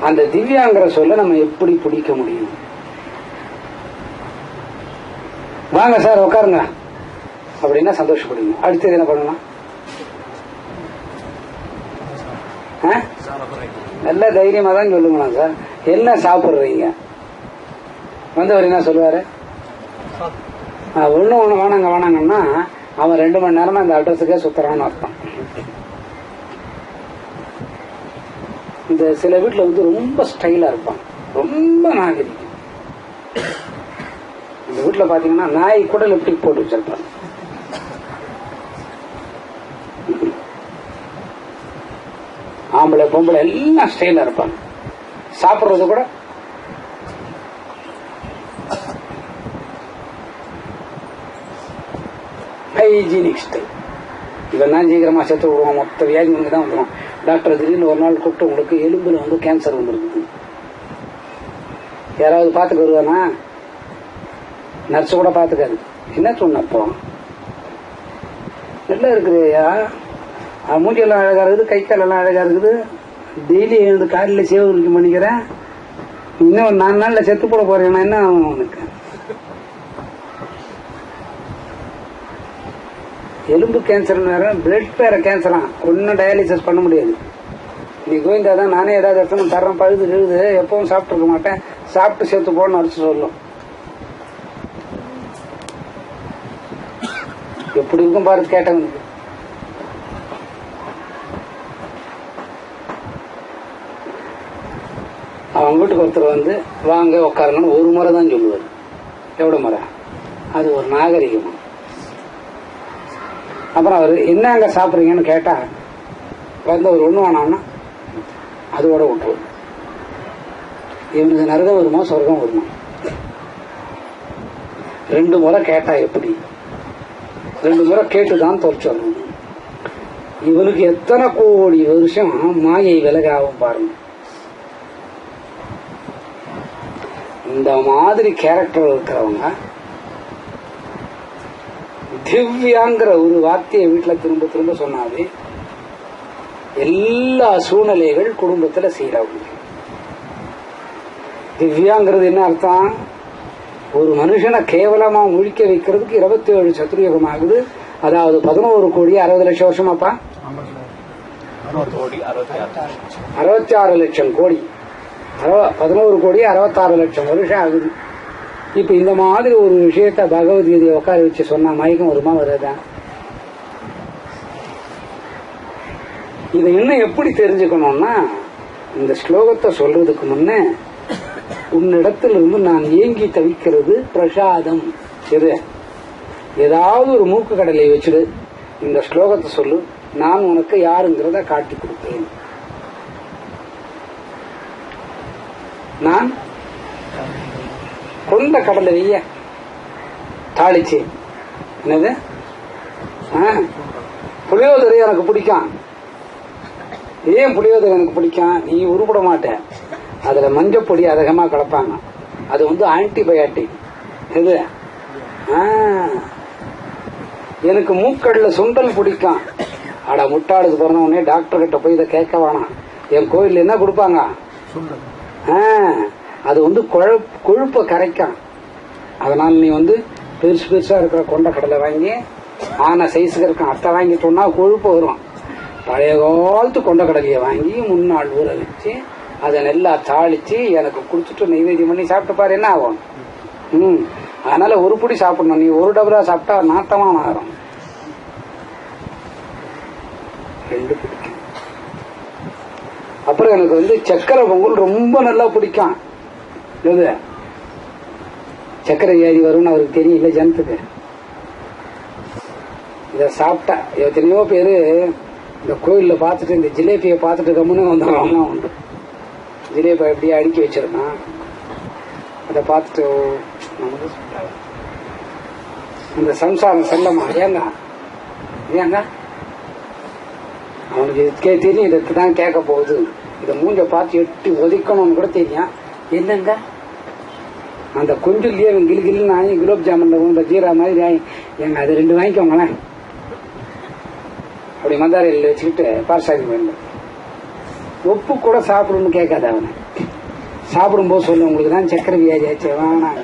[SPEAKER 1] அந்த திவ்யாங்கிற சொல்ல நம்ம எப்படி பிடிக்க முடியும்? வாங்க சார் உட்காருங்க அப்படின்னா சந்தோஷப்படுங்க. அடுத்தது என்ன பண்ணணும்? நல்ல தைரியமா தான் சொல்லுங்களா சார். என்ன சாப்பிடுறீங்க? வந்தவர் என்ன சொல்லுவாரு? ஒண்ணு வேணாங்கன்னா அவன் 2 மணி நேரமா அந்த அட்ரஸுக்கே சுத்துறான்னு அர்த்தம். இந்த சில வீட்டுல வந்து ரொம்ப ஸ்டைலா இருப்பான், ரொம்ப நாகரிகம். இந்த வீட்டுல பாத்தீங்கன்னா நாய் கூட லிப்டிக் போட்டு வச்சிருப்பாங்க. ஆம்பளை பொம்பளை எல்லாம் ஸ்டைலா இருப்பாங்க. சாப்பிடுறது கூட ஹைஜீனிக் ஸ்டைல். இவெல்லாம் சீக்கிரமா செத்து விடுவான். மொத்த வியாதி உங்களுக்கு தான் வந்துடும். டாக்டர் திடீர்னு ஒரு நாள் கூப்பிட்டு, உங்களுக்கு எலும்புல வந்து கேன்சர் வந்துருக்கு, யாராவது பாத்துக்கு வருவானா? நர்ஸ் கூட பாத்துக்காது. என்ன சொன்னப்போ நல்லா இருக்குதுயா, மூஞ்சியெல்லாம் அழகா இருக்குது, கை கால் எல்லாம் அழகா இருக்குது, டெய்லி எழுந்து காலையில சேவரிக்க பண்ணிக்கிறேன், இன்னும் ஒரு 4 நாள்ல செத்து போட போறேன், என்ன உனக்கு? எலும்பு கேன்சர் வேற, பிளட் வேற கேன்சரா, ஒன்னும் டயாலிசிஸ் பண்ண முடியாது. நீ கோவிந்தா தான், நானே ஏதாவது எடுத்து தர்றேன், பழுது எழுது, எப்பவும் சாப்பிட்டு இருக்க மாட்டேன், சாப்பிட்டு சேர்த்து போன்னு அடிச்சு சொல்லும். எப்படி இருக்கும் பாரு கேட்டவனுக்கு. அவன் வீட்டுக்கு ஒருத்தர் வந்து வாங்க உட்காருங்கன்னு ஒரு முறை தான் சொல்லுவார். எவ்வளவு முறை? அது ஒரு நாகரிகமா. அப்புறம் அவர் என்னங்க சாப்பிடுறீங்கன்னு கேட்டா வந்து அவர் ஒண்ணு வேணாம்னா அதோட விட்டுருவார். இவனுக்கு நரகம் வருமா சொர்க்கம் வருமா? 2 முறை கேட்டா எப்படி? 2 முறை கேட்டுதான் தோற்சொல்லணும். இவனுக்கு எத்தனை கோடி வருஷம் மாயை விலகாவும் பாருங்க. இந்த மாதிரி கேரக்டர் இருக்கிறவங்க திவ்யாங்கிற ஒரு வார்த்தையை வீட்டுல திரும்ப திரும்ப சொன்னாலே எல்லா சூழ்நிலைகள் குடும்பத்துல சீராகும். திவ்யாங்கிறது என்ன அர்த்தம்? ஒரு மனுஷனை கேவலமா முழிக்க வைக்கிறதுக்கு 27 சதுர்யுகம் ஆகுது. அதாவது 11 கோடி 60 லட்சம் வருஷமாப்பா, 66 லட்சம் கோடி, 11 கோடி 66 லட்சம் வருஷம் ஆகுது. இப்ப இந்த மாதிரி ஒரு விஷயத்த பகவத்கீதையை உட்கார வச்சு சொன்னா மயக்கம் வருமா? வராதா? இதை இன்னும் எப்படி தெரிஞ்சுக்கணும்னா, இந்த ஸ்லோகத்தை சொல்றதுக்கு முன்ன உன்னிடத்திலிருந்து நான் ஏங்கி தவிக்கிறது பிரசாதம். எது? ஏதாவது ஒரு மூக்கு கடலை வச்சுடு, இந்த ஸ்லோகத்தை சொல்லு, நான் உனக்கு யாருங்கிறத காட்டி கொடுப்பேன். நான் கொண்ட கடலை வெய்ய தாளிச்சு, என்னது புளியோதரை எனக்கு பிடிக்கும். ஏன் புளியோதரை எனக்கு பிடிக்கும்? நீ உருப்பட மாட்டேன். அதுல மஞ்சப்பொடி அதிகமா கலப்பாங்க. அது வந்து ஆன்டிபயாட்டிக். எது? எனக்கு மூக்கடல சுண்டல் பிடிக்கும். அட முட்டாளுக்கு பிறந்த உடனே டாக்டர் கிட்ட போய் இதை கேட்க வேணாம். என் கோயில் என்ன கொடுப்பாங்க? அது வந்து கொழுப்பை கரைக்கும். அதனால நீ வந்து பெருசு பெருசா இருக்கிற கொண்ட கடலை வாங்கி ஆன சைஸுக்கு இருக்கும் அட்டை வாங்கிட்டோம்னா கொழுப்பு வரும். பழைய காலத்து கொண்ட கடலையை வாங்கி முன்னாள் ஊற வச்சு அதை நல்லா தாளிச்சு எனக்கு குடிச்சிட்டு நைவேத்தியம் பண்ணி சாப்பிட்டு பாரு, என்ன ஆகும்? அதனால ஒரு புடி சாப்பிடணும். நீ ஒரு டபரா சாப்பிட்டா நாட்டமா மாறும். 2 பிடிக்கும். அப்புறம் எனக்கு வந்து சக்கரை பொங்கல் ரொம்ப நல்லா பிடிக்கும். சக்கரை வியாதி வரும்னு அவருக்கு தெரியல ஜனத்துக்கு. இத சாப்பிட்டா எத்தனையோ பேரு இந்த கோயில்ல பாத்துட்டு இந்த ஜிலேபியை பாத்துட்டு கம்முன்னு வந்தவங்க உண்டு. ஜிலேபி எப்படியே அடுக்கி வச்சிருக்கான். அதை பார்த்துட்டு நமக்கு இந்த சம்சாரம் செல்லமா ஏங்க ஏங்க அவனுக்கு தெரியும் இதுதான் கேட்க போகுது. இதை மூஞ்ச பார்த்து எட்டி ஒதுக்கணும்னு கூட தெரியும். என்னங்க அந்த கொஞ்சம்லயே கிளி கிளின்னு ஆகி குலோப் ஜாமுன்ல இந்த ஜீரா மாதிரி எங்க அது 2 வாங்கிக்கோங்களேன். அப்படி மந்தாரையில் வச்சுக்கிட்டு பார்சாதி வேண்டும். உப்பு கூட சாப்பிடணும்னு கேட்காது அவனை. சாப்பிடும்போது சொல்லு, உங்களுக்கு தான் சக்கரை வியாதி ஆச்சு வேணாங்க.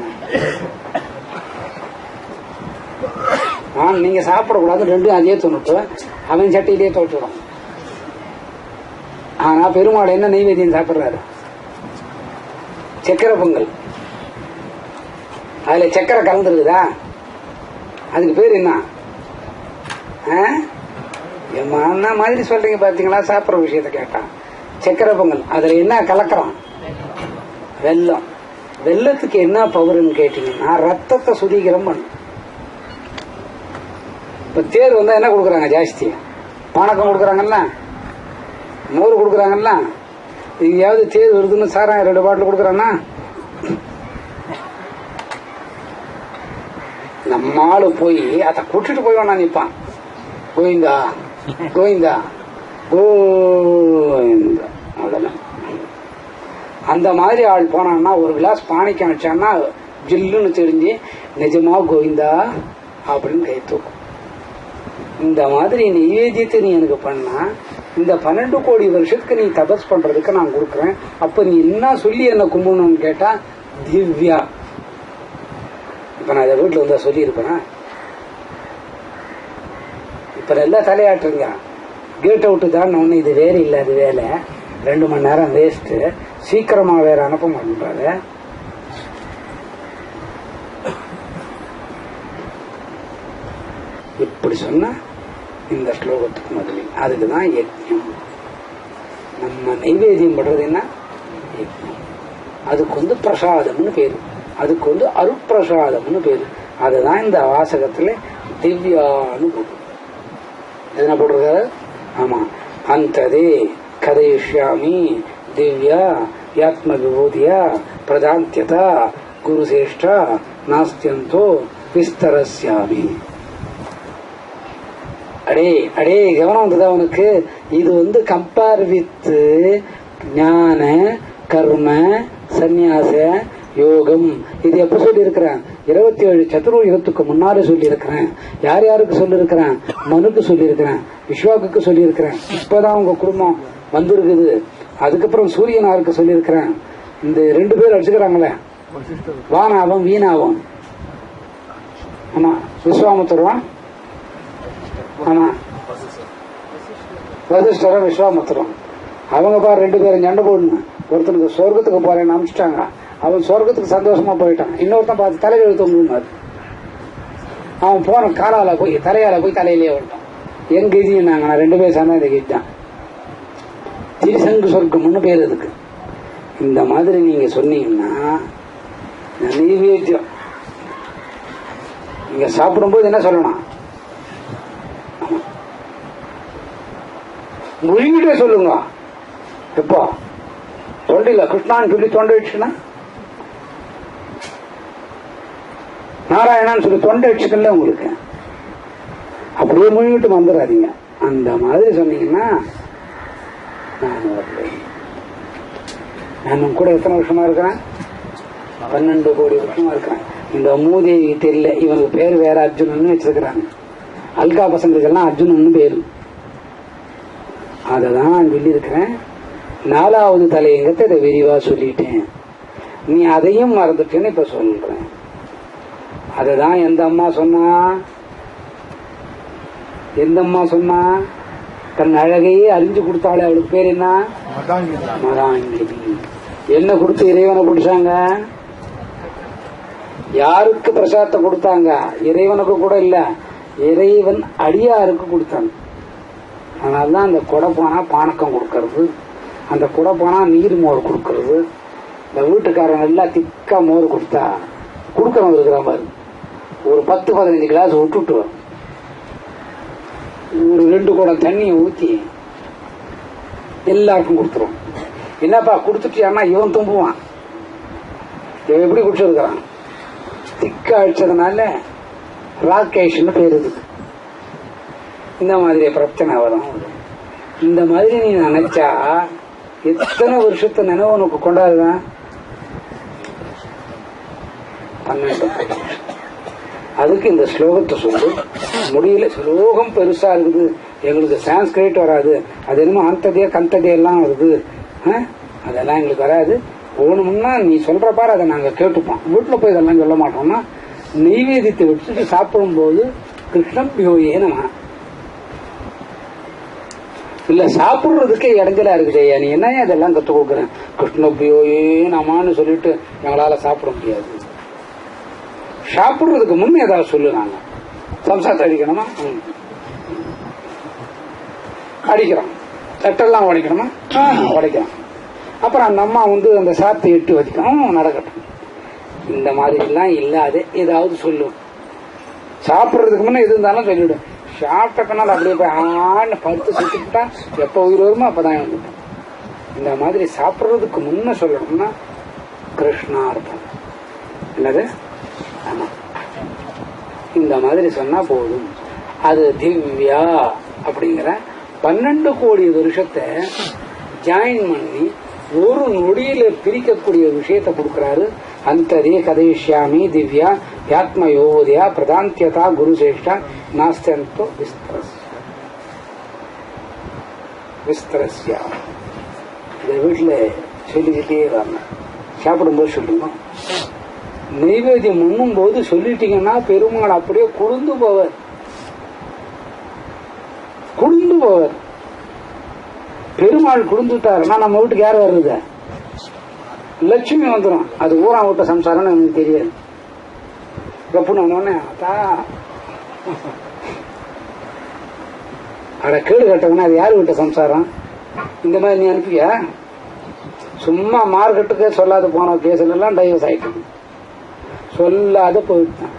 [SPEAKER 1] நீங்க சாப்பிடக்கூடாது. 2 அதே தொண்ணூட்டு அவன் சட்டையிலேயே தோற்றுடும். ஆனா பெருமாள் என்ன நெய்வேத்தியம் சாப்பிடுறாரு? சக்கரை பொங்கல். அதுல சக்கரை கலந்துருக்குதா? அதுக்கு பேர் என்ன? என்ன மாதிரி சொல்றீங்க பாத்தீங்களா? சாப்பிடுற விஷயத்த கேட்டான். சக்கரை பொங்கல். அதுல என்ன கலக்கிறோம்? வெல்லம். வெல்லத்துக்கு என்ன பவர்ன்னு கேட்டீங்கன்னா ரத்தத்தை சுத்திகரம் பண்ணும். இப்ப தேர் வந்தா என்ன கொடுக்குறாங்க? ஜாஸ்தி பானக்கம் கொடுக்குறாங்கல்ல, மோர் கொடுக்குறாங்கல்ல. எங்கேயாவது தேர் வருதுன்னு சாராயம் 2 பாட்டில் கொடுக்குறான்னா நம்மாலு போய் அதை கூட்டிட்டு போய் வேணா நிப்பான். கோவிந்தா கோவிந்தா கோவிந்தா. அவ்வளவுதான். அந்த மாதிரி ஆள் போனான்னா ஒரு கிளாஸ் பானிக்கம் வச்சான்னா ஜில்லுன்னு தெரிஞ்சு நிஜமா கோவிந்தா அப்படின்னு கை தூக்கும். இந்த மாதிரி நெய்வேத்தியத்தை நீ எனக்கு பண்ணா இந்த 12 கோடி வருஷத்துக்கு நீ தபஸ் பண்றதுக்கு நான் கொடுக்குறேன். அப்ப நீ என்ன சொல்லி என்ன கும்பிடணும்னு கேட்டா திவ்யா. இப்ப நான் இதை வீட்டுல வந்தா சொல்லி இருப்பேன். இப்ப நல்லா தலையாட்டுங்க. கேட் அவுட்டு தான் ஒண்ணு. இது வேற இல்ல, அது வேலை 2 மணி நேரம் வேஸ்ட். சீக்கிரமா வேற அனுப்ப மாட்டாரு. இப்படி சொன்ன இந்த ஸ்லோகத்துக்கு முதலில் அதுக்குதான் யஜ்ஞம். நம்ம நைவேத்தியம் பண்றது என்ன? யஜ்ஞம். அதுக்கு வந்து பிரசாதம்னு பேரு. அதுக்கு வந்து அருட்பிரசாதம்னு பேரு. அதுதான் இந்த வாசகத்துல திவ்யான்னு போட்டு என்ன போட்டிருக்காரு? ஆமா, அந்ததே கதைஷ்யாமி திவ்யா யாத்ம விபூதியா பிரதாந்தியதா குருசேஷ்டா நாஸ்தியந்தோ விஸ்தரஸ்யாமி. அடே அடே கவனம் வந்ததா உனக்கு? இது வந்து கம்பேர் வித் ஞான கர்ம சந்நியாச யோகம். இது எப்ப சொல்லி இருக்கிறேன்? 27 சதுர்யுகத்துக்கு முன்னாடி சொல்லி இருக்கிறேன். யார் யாருக்கு சொல்லி இருக்கிறேன்? மனுக்கு சொல்லி இருக்கிறேன், விஸ்வாக்கு சொல்லி இருக்கிறேன். இப்பதான் உங்க குடும்பம் வந்திருக்குது. அதுக்கப்புறம் சூரியனாருக்கு சொல்லி இருக்கிறேன். இந்த 2 பேர் அடிச்சுக்கிறாங்களே, வானாவும் வீணாவும். ஆமா, விஸ்வாமுத்தரும். ஆமா, வசிஷ்டரும் விஸ்வாமுத்தரும். அவங்க பாரு 2 பேரும் சண்டை போடணும். ஒருத்தனுக்கு சொர்க்கத்துக்கு போறேன்னு அனுப்பிச்சிட்டாங்க. அவன் சொர்க்கத்துக்கு சந்தோஷமா போயிட்டான். இன்னொருத்தன் பார்த்து தலையில தொங்குனாரு. அவன் போன காலால போய் தலையால போய் தலையிலேயே விட்டான். எங்க கீதியும் நாங்க 2 பேரும் சண்டை கீழ்தான். திரிசங்கு சொர்க்கம்னு பேர் இருக்கு. இந்த மாதிரி நீங்க சொன்னீங்கன்னா நைவேத்தியம் நீங்க சாப்பிடும்போது என்ன சொல்லணும், மொழிகிட்டே சொல்லுங்க. எப்போ தொண்டில கிருஷ்ணான்னு சொல்லி தொண்டை வச்சுன்னா, நாராயணான்னு சொல்லி தொண்டை வச்சுக்கல உங்களுக்கு, அப்படியே மொழிகிட்டு வந்துடாதீங்க. அந்த மாதிரி சொன்னீங்கன்னா நான் வருவேன். நான் கூட எத்தனை வருஷமா இருக்கிறேன், 12 கோடி வருஷமா இருக்கிறேன். இந்த மூதேவி தெரியல, இவனுக்கு பேர் வேற அர்ஜுனன் வச்சிருக்கிறாங்க. அல்கா பசங்களுக்கெல்லாம் அர்ஜுனன் பேரு. அததான் நான் சொல்லி இருக்கிறேன். 4வது தலையங்கத்தை இதை விரிவா சொல்லிட்டேன். நீ அதையும் மறந்துட்டேன்னு இப்ப சொல்றேன். அததான் எந்த அம்மா சொன்னா, எந்த அம்மா சொன்னா, தன் அழகையே அறிஞ்சு கொடுத்தாலே, அவளுக்கு பேர் என்ன, மதாங்கினி. என்ன கொடுத்து இறைவனை பிடிச்சாங்க, யாருக்கு பிரசாதத்தை கொடுத்தாங்க, இறைவனுக்கு கூட இல்ல, இறைவன் அடியாருக்கு கொடுத்தாங்க. அதனால்தான் அந்த கொடை போனா பானக்கம் கொடுக்கறது, அந்த கொடை போனா நீர் மோர் கொடுக்கறது. இந்த வீட்டுக்காரன் எல்லாம் திக்கா மோர் கொடுத்தா கொடுக்கறவங்க இருக்கிற மாதிரி ஒரு 10-15 கிளாஸ் விட்டுட்டு ஒரு 2 குடம் தண்ணியை ஊத்தி எல்லாருக்கும் கொடுத்துருவோம். என்னப்பா கொடுத்துட்டியான்னா இவன் தும்புவான், இவன் எப்படி குடிச்சிருக்கிறான், திக்கா அடிச்சதுனால ராகேஷ்னு பேருது. இந்த மாதிரி பிரச்சனை வரும். இந்த மாதிரி நீ நினைச்சா எத்தனை வருஷத்து நினைவு உனக்கு கொண்டாடுவேன், 12. அதுக்கு இந்த ஸ்லோகத்தை சொல்லு. முடியல, ஸ்லோகம் பெருசா இருக்குது, எங்களுக்கு சான்ஸ்கிரிட் வராது, அது என்னமோ அந்ததே கந்ததே எல்லாம் வருது, அதெல்லாம் எங்களுக்கு வராது. போகணும்னா நீ சொல்ற பாரு, அதை நாங்க கேட்டுப்போம். வீட்டுல போய் இதெல்லாம் சொல்ல மாட்டோம்னா, நெய்வேதியத்தை விட்டுட்டு சாப்பிடும் போது கிருஷ்ணம் பியோயே நம்ம இல்ல சாப்பிடுறதுக்கே இடைஞ்சலா இருக்குது. நீ என்ன இதெல்லாம் கத்துக் கொடுக்குறேன், கிருஷ்ண பியோயே நமான்னு சொல்லிட்டு எங்களால சாப்பிட முடியாது. சாப்பிடுறதுக்கு முன்ன ஏதாவது சொல்லுறாங்க, சம்சாரத்தை அடிக்கணுமா, அடிக்கிறோம், சட்டெல்லாம் உடைக்கணுமா, உடைக்கிறோம். அப்புறம் அந்த அம்மா அந்த சாத்தை எட்டு வச்சுக்கணும், நடக்கட்டும். இந்த மாதிரி எல்லாம் இல்லாத ஏதாவது சொல்லும். சாப்பிடுறதுக்கு முன்ன எது இருந்தாலும் சொல்லிவிடும். சாப்பிட்டக்கனால அப்படியே போய் ஆன்னு படுத்து சுத்திட்டா எப்ப உயிர் வருமோ அப்பதான் வந்துட்டோம். இந்த மாதிரி சாப்பிடுறதுக்கு முன்ன சொல்லணும்னா கிருஷ்ணார்த்தம் என்னது, ஆமா, இந்த மாதிரி சொன்னா போதும். அது திவ்யா அப்படிங்கிற 12 கோடி வருஷத்தை ஜாயின் பண்ணி ஒரு நொடியில பிரிக்கக்கூடிய விஷயத்தை கொடுக்கிறாரு. அந்தரே கதைஷ்யாமி திவ்யா யாத்ம யோதியா பிரதாந்தியதா குருசேஷ்டா நாஸ்தோ விஸ்தரஸ்யா. இந்த வீட்டுல சொல்லிக்கிட்டே வரணும், சாப்பிடும்போது சொல்லுங்க. நைவேத்தியம் உண்ணும் போது சொல்லிட்டீங்கன்னா பெருமாள் அப்படியே குளிர்ந்து போவர், குளிர்ந்து போவர். பெருமாள் குளிர்ந்துட்டாருன்னா நம்ம வீட்டுக்கு யார் வருது, லட்சுமி வந்துடும். அது ஊரா விட்ட சம்சாரம்னு எனக்கு தெரியாது. கப்புன்னு அட கேடு கட்டவனா அது யாரு விட்ட சம்சாரம். இந்த மாதிரி நீ அனுப்பியா, சும்மா மார்க்கெட்டுக்கு சொல்லாத போன கேஸ்ல எல்லாம் டைவர்ஸ் ஆயிட்டு, சொல்லாத போயிட்டான்.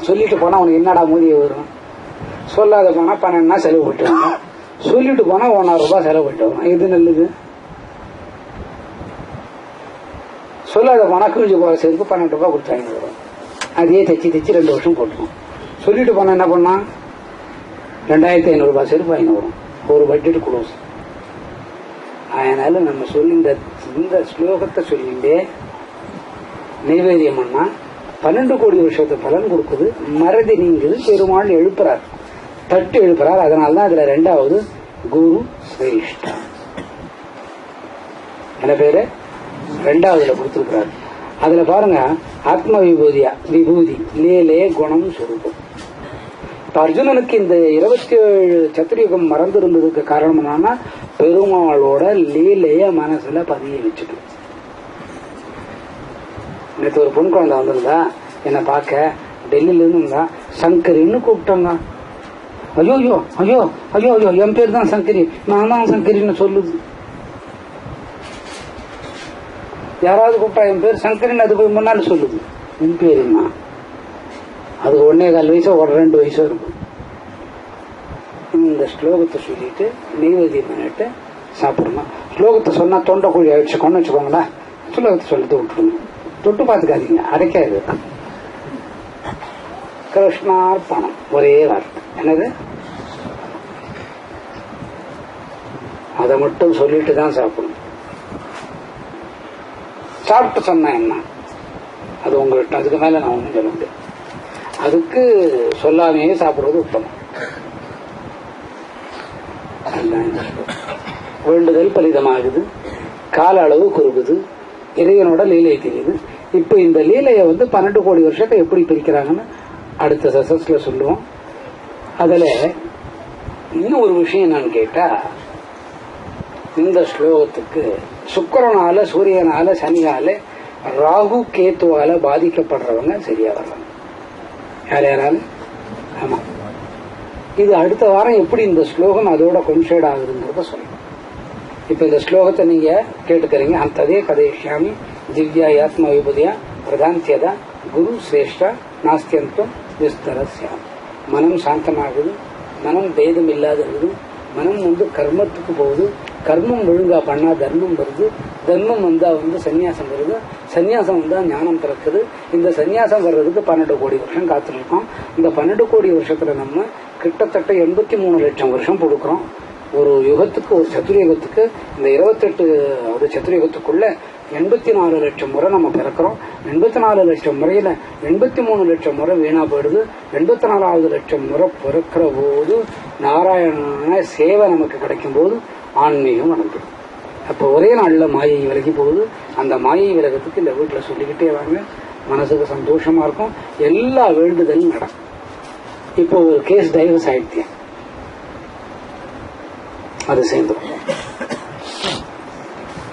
[SPEAKER 1] சொல்லிட்டு போனா உனக்கு என்னடா மூதிய வரும், சொல்லாத போனா 12 செலவு போட்டு வரும், சொல்லிட்டு போனா 1,000 ரூபாய் செலவு போட்டு வரும். இது நல்லது. சொல்லாத போனா கிழிஞ்சு போற செருப்பு 12 ரூபாய் கொடுத்து வாங்கி வரும். அதையே தைச்சு 2 வருஷம் போட்டுரும். சொல்லிட்டு போனா என்ன பண்ணா 2,500 ரூபாய் செருப்பு வாங்கி வரும். ஒரு பட்ஜெட் க்ளோஸ். அதனால நம்ம சொல்லி இந்த ஸ்லோகத்தை சொல்லிட்டு நைவேத்தியம் பண்ணா 12 கோடி வருஷத்து பலன் கொடுக்குது. மறதி நீங்குது. பெருமாள் எழுப்புறார், தட்டு எழுப்புறார். அதனால்தான் அதுல 2வது குரு சிரேஷ்டா என்ன பேரு 2வதுல கொடுத்திருக்கிறார். அதுல பாருங்க, ஆத்ம விபூதியா, விபூதி லேலே குணம் சுரூபம். அர்ஜுனனுக்கு இந்த 27 சத்திரயுகம் மறந்து இருந்ததுக்கு காரணம் என்னன்னா, பெருமாளோட லீலைய மனசுல பதிய வச்சுட்டு. நேற்று ஒரு பொன் குழந்தை வந்திருந்தா, என்ன பார்க்க டெல்லியில இருந்து இருந்தா, சங்கரின்னு கூப்பிட்டாங்க. ஐயோ ஐயோ ஐயோ ஐயோ ஐயோ என் பேர் தான் சங்கரி, நான் தான் சங்கரின்னு சொல்லுது. யாராவது கூப்பிட்டா என் பேர் சங்கரின்னு அது போய் முன்னாடி சொல்லுது, என் பேருமா. அதுக்கு 1.25 வயசோ 2 வயசோ இருக்கும். இந்த ஸ்லோகத்தை சொல்லிட்டு நெய்வேத்தியம் பண்ணிட்டு சாப்பிடணும். ஸ்லோகத்தை சொன்னா தொண்டை குழி அடிச்சுக்கோன்னு வச்சுக்கோங்களேன். ஸ்லோகத்தை சொல்லிட்டு விட்டுருங்க, தொட்டு பார்த்துக்காதீங்க, அடைக்காது. கிருஷ்ணார்ப்பணம் ஒரே வார்த்தை, என்னது? அதை மட்டும் சொல்லிட்டு தான் சாப்பிடணும். சாப்பிட்டு சொன்னா என்ன, அது உங்கள்கிட்ட. அதுக்கு மேல நான் ஒன்றும் சொல்ல முடியாது. அதுக்கு சொல்லாமையே சாப்பிடுறது உத்தமம். வேண்டுதல் பலிதமாகுது, கால அளவு குறுகுது, இறைவனோட லீலை தெரியுது. இப்ப இந்த லீலையை 12 கோடி வருஷத்தை எப்படி பிரிக்கிறாங்கன்னு அடுத்த சசஸ்ல சொல்லுவோம். அதுல இன்னும் ஒரு விஷயம் நான் கேட்டா, இந்த ஸ்லோகத்துக்கு சுக்கிரனால, சூரியனால, சனியால, ராகு கேத்துவால பாதிக்கப்படுறவங்க சரியா வரலாம். யார் யாராலும்? ஆமா. இது அடுத்த வாரம் எப்படி இந்த ஸ்லோகம் அதோட கொன்ஷேட் ஆகுதுங்கிறத சொல்லணும். இப்ப இந்த ஸ்லோகத்தை நீங்க கேட்டுக்கிறீங்க. அந்ததே கதைஷ்யாமி திவ்யா ஆத்ம விபூதியா பிரதாந்தியதா குரு சிரேஷ்டா நாஸ்தியந்தம் விஸ்தரஸ்யாம். மனம் சாந்தமாகுது, மனம் பேதம் இல்லாத இருக்குது, மனம் கர்மத்துக்கு போகுது, கர்மம் ஒழுங்கா பண்ணா தர்மம் வருது, தர்மம் வந்தா சன்னியாசம் வருது, சன்னியாசம் வந்தா ஞானம் பிறக்குது. இந்த சன்னியாசம் வர்றதுக்கு 12 கோடி வருஷம் காத்துருக்கோம். இந்த 12 கோடி வருஷத்துல நம்ம கிட்டத்தட்ட 83 லட்சம் வருஷம் கொடுக்கிறோம். ஒரு யுகத்துக்கு, ஒரு சதுரயுகத்துக்கு, இந்த 28 ஒரு சதுரயுகத்துக்குள்ள 84 லட்சம் முறை நம்ம பிறக்கிறோம். 84 லட்சம் முறையில 83 லட்சம் முறை வீணா போயிடுது. 84வது லட்சம் முறை பிறக்கிற போது நாராயண சேவை நமக்கு கிடைக்கும் போது ஆன்மீகம் நடந்துடும். அப்ப ஒரே நாள்ல மாயை விலகி போகுது. அந்த மாயை விலகத்துக்கு இந்த வீட்டுல சொல்லிக்கிட்டே வாங்க, மனசுக்கு சந்தோஷமா இருக்கும், எல்லா வேண்டுதலும் நடக்கும். இப்போ ஒரு கேஸ் டைவர்ஸ் ஆயிடுச்சு, அது சேர்ந்துடும்.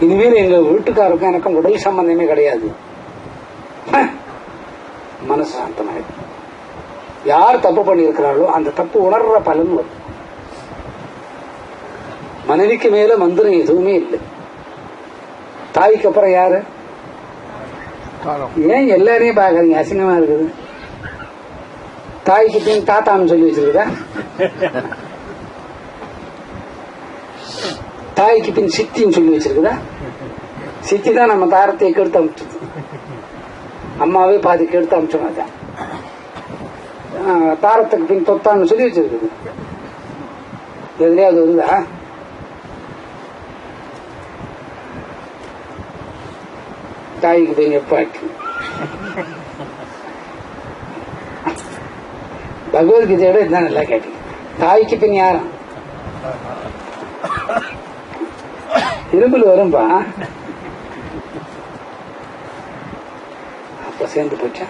[SPEAKER 1] இனிமேல் எங்க வீட்டுக்காருக்கும் எனக்கும் உடல் சம்பந்தமே கிடையாது, மனசு சாந்தமாயிடும். யார் தப்பு பண்ணியிருக்கிறாளோ அந்த தப்பு உணர்ற பலன் வரும். மனைவிக்கு மேல மந்திரம் எதுவுமே இல்லை. தாய்க்கு அப்புறம் யாரு? ஏன் எல்லாரையும் பாக்குறீங்க? அசிங்கமா இருக்குது. தாய்க்கு பின் தாத்தான்னு சொல்லி வச்சிருக்குதா? தாய்க்கு பின் சித்தின்னு சொல்லி வச்சிருக்குதா? சித்தி தான் நம்ம தாரத்தை கெடுத்து அமிச்சது. அம்மாவே பாதி கெடுத்து அமிச்சோம். தாரத்துக்கு பின் தொத்தான்னு சொல்லி வச்சிருக்குது. எதுலயாவது வருதா? தாய்க்கு பின் எப்பாட்டு? பகவத்கீதையோட இதுதான் நல்லா கேட்டீங்க. தாய்க்கு பின் யாரும் இரும்புல வரும்பா. அப்ப சேர்ந்து போச்சா?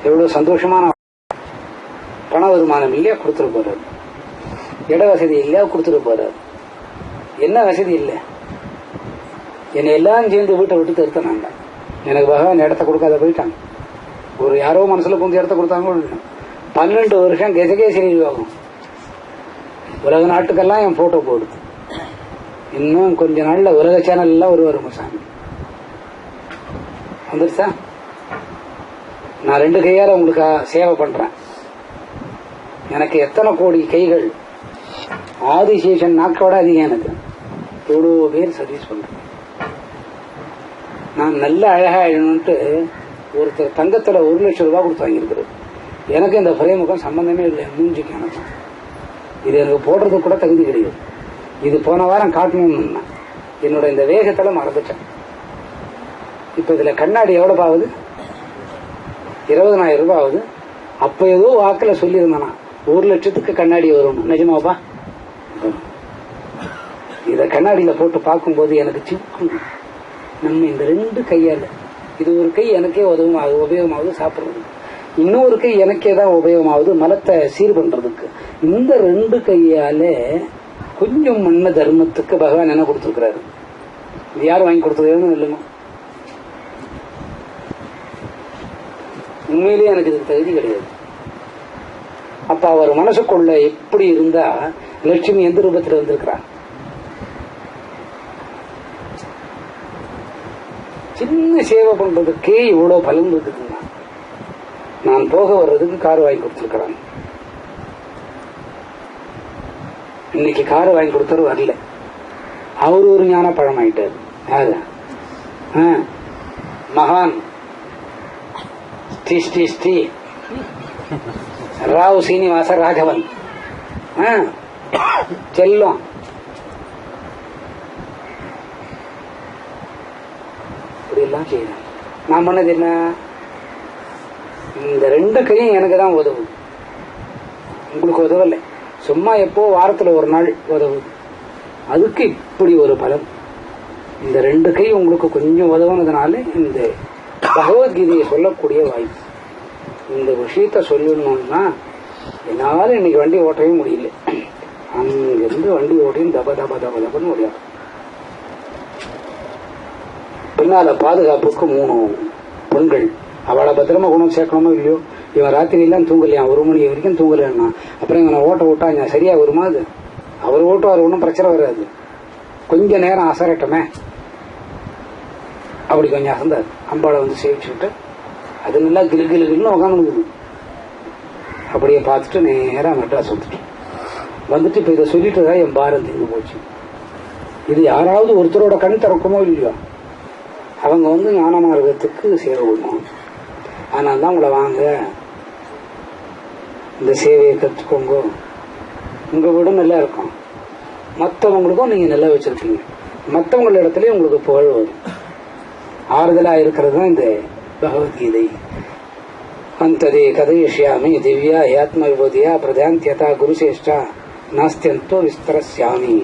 [SPEAKER 1] எவ்வளவு சந்தோஷமான பண வருமானம் இல்லையா கொடுத்துட்டு போறாரு, இட வசதி இல்லையா கொடுத்துட்டு போறாரு. என்ன வசதி இல்லை? என்னை எல்லாரும் சேர்ந்து வீட்டை விட்டு திருத்தினாங்க. எனக்கு பகவான் இடத்த கொடுக்காத போயிட்டாங்க. ஒரு யாரோ மனசுல கொஞ்சம் இடத்த கொடுத்தாங்க. 12 வருஷம் கெசகேசரி யோகம் உலக நாட்டுக்கெல்லாம் என் போட்டோ போடுது. இன்னும் கொஞ்ச நாள்ல உலக சேனல் எல்லாம் வருவாரு சாமி. வந்துருச்சா? நான் 2 கையால உங்களுக்கு சேவை பண்றேன். எனக்கு எத்தனை கோடி கைகள், ஆதிசேஷன் நாக்கோட அதிகம். எனக்கு எவ்வளவு பேர் சர்வீஸ் பண்றேன். நான் நல்ல அழகா எழுணுன்ட்டு ஒருத்தர் தங்கத்துல 1 லட்சம் ரூபாய் கொடுத்து வாங்கியிருக்கிறது. எனக்கு இந்த பிரேமுகம் சம்பந்தமே இல்லை. மூஞ்சிக்கு எனக்கு இது எனக்கு போடுறதுக்கு கூட தகுதி கிடையாது. இது போன வாரம் காட்டணும்னு என்னோட இந்த வேகத்துல மறந்துட்டேன். இப்ப இதுல கண்ணாடி எவ்வளவு ஆகுது? 20,000 ரூபாய் ஆகுது. அப்ப ஏதோ வாக்குல சொல்லியிருந்தேனா 1 லட்சத்துக்கு கண்ணாடி வரும். நிஜமாப்பா? இத கண்ணாடியில போட்டு பார்க்கும்போது எனக்கு சிக்கும். நம்ம இந்த 2 கையால, இது ஒரு கை எனக்கே உபயோகமாகுது சாப்பிடுறது, இன்னொரு கை எனக்கே தான் உபயோகமாகுது மலத்தை சீர் பண்றதுக்கு. இந்த 2 கையால கொஞ்சம் மண்ண தர்மத்துக்கு பகவான் என்ன கொடுத்திருக்கிறாரு? இது யார் வாங்கி கொடுத்ததுன்னு இல்லைங்க. உண்மையிலேயே எனக்கு இதுக்கு தகுதி கிடையாது. அப்ப அவர் மனசுக்குள்ள எப்படி இருந்தா லட்சுமி எந்த ரூபத்தில் வந்திருக்கிறார்? சின்ன சேவை பண்றதுக்கே இவ்வளவு பலன் இருக்குதுன்னா நான் போக வர்றதுக்கு கார் வாங்கி கொடுத்துருக்கிறான். இன்னைக்கு கார் வாங்கி கொடுத்தவர் வரல, அவரு ஒரு ஞான பழம் ஆயிட்டாரு. மகான் ஸ்ரீ ஸ்ரீ ஸ்ரீ ராவ் சீனிவாச ராகவன் செல்லம் இப்படி எல்லாம் செய்யணும். நான் பண்ணது என்ன, இந்த 2 கையும் எனக்கு தான் உதவுது, உங்களுக்கு உதவலை. சும்மா எப்போ வாரத்துல ஒரு நாள் உதவுது, அதுக்கு இப்படி ஒரு பலம். இந்த 2 கை உங்களுக்கு கொஞ்சம் உதவுனதுனால இந்த பகவத்கீதையை சொல்லக்கூடிய வாய்ப்பு. இந்த விஷயத்த சொல்லணும்னா என்னால இன்னைக்கு வண்டி ஓட்டவே முடியல. அங்கிருந்து வண்டி ஓட்டின்னு தப தப தப தபன்னு ஓடியாடும். பின்னால பாதுகாப்புக்கு 3 பெண்கள், அவளை பத்திரமா குணம் சேர்க்கணுமோ இல்லையோ. இவன் ராத்திரி எல்லாம் தூங்கலையா, 1 மணி வரைக்கும் தூங்கலன்னா அப்புறம் இவனை ஓட்ட விட்டா இங்க சரியா வருமா? அது அவர் ஓட்டுவார், ஒன்றும் பிரச்சனை வராது. கொஞ்ச நேரம் அசரட்டமே, அப்படி கொஞ்சம் அசந்தார். அம்பாளை வந்து சேவிச்சுக்கிட்டு அது நல்லா கிளு கிளு கிளுன்னு உட்காந்துக்குது. அப்படியே பார்த்துட்டு நேரா மெட்ராஸ் வந்துட்டு இப்ப இதை சொல்லிட்டு தான் என் பாரம் தீர்ந்து போச்சு. இது யாராவது ஒருத்தரோட கண் திறக்குமோ இல்லையோ, அவங்க வந்து ஞான மார்க்கத்துக்கு சேவை பண்ணுவாங்க. அதனால தான் உங்களை வாங்க, இந்த சேவையை கற்றுக்கோங்க, உங்க வீடு நல்லா இருக்கும், மற்றவங்களுக்கும் நீங்க நல்லா வச்சிருக்கீங்க, மற்றவங்கள இடத்துலயும் உங்களுக்கு புகழ் வரும். ஆறுதலா இருக்கிறது தான் இந்த பகவத்கீதை. அந்ததே கதையிஷ்யாமி திவ்யா ஆத்ம விபூதியா பிரதாந்தியதா குருசேஷ்டா நாஸ்தியந்தோ விஸ்தரஸ்யாமி.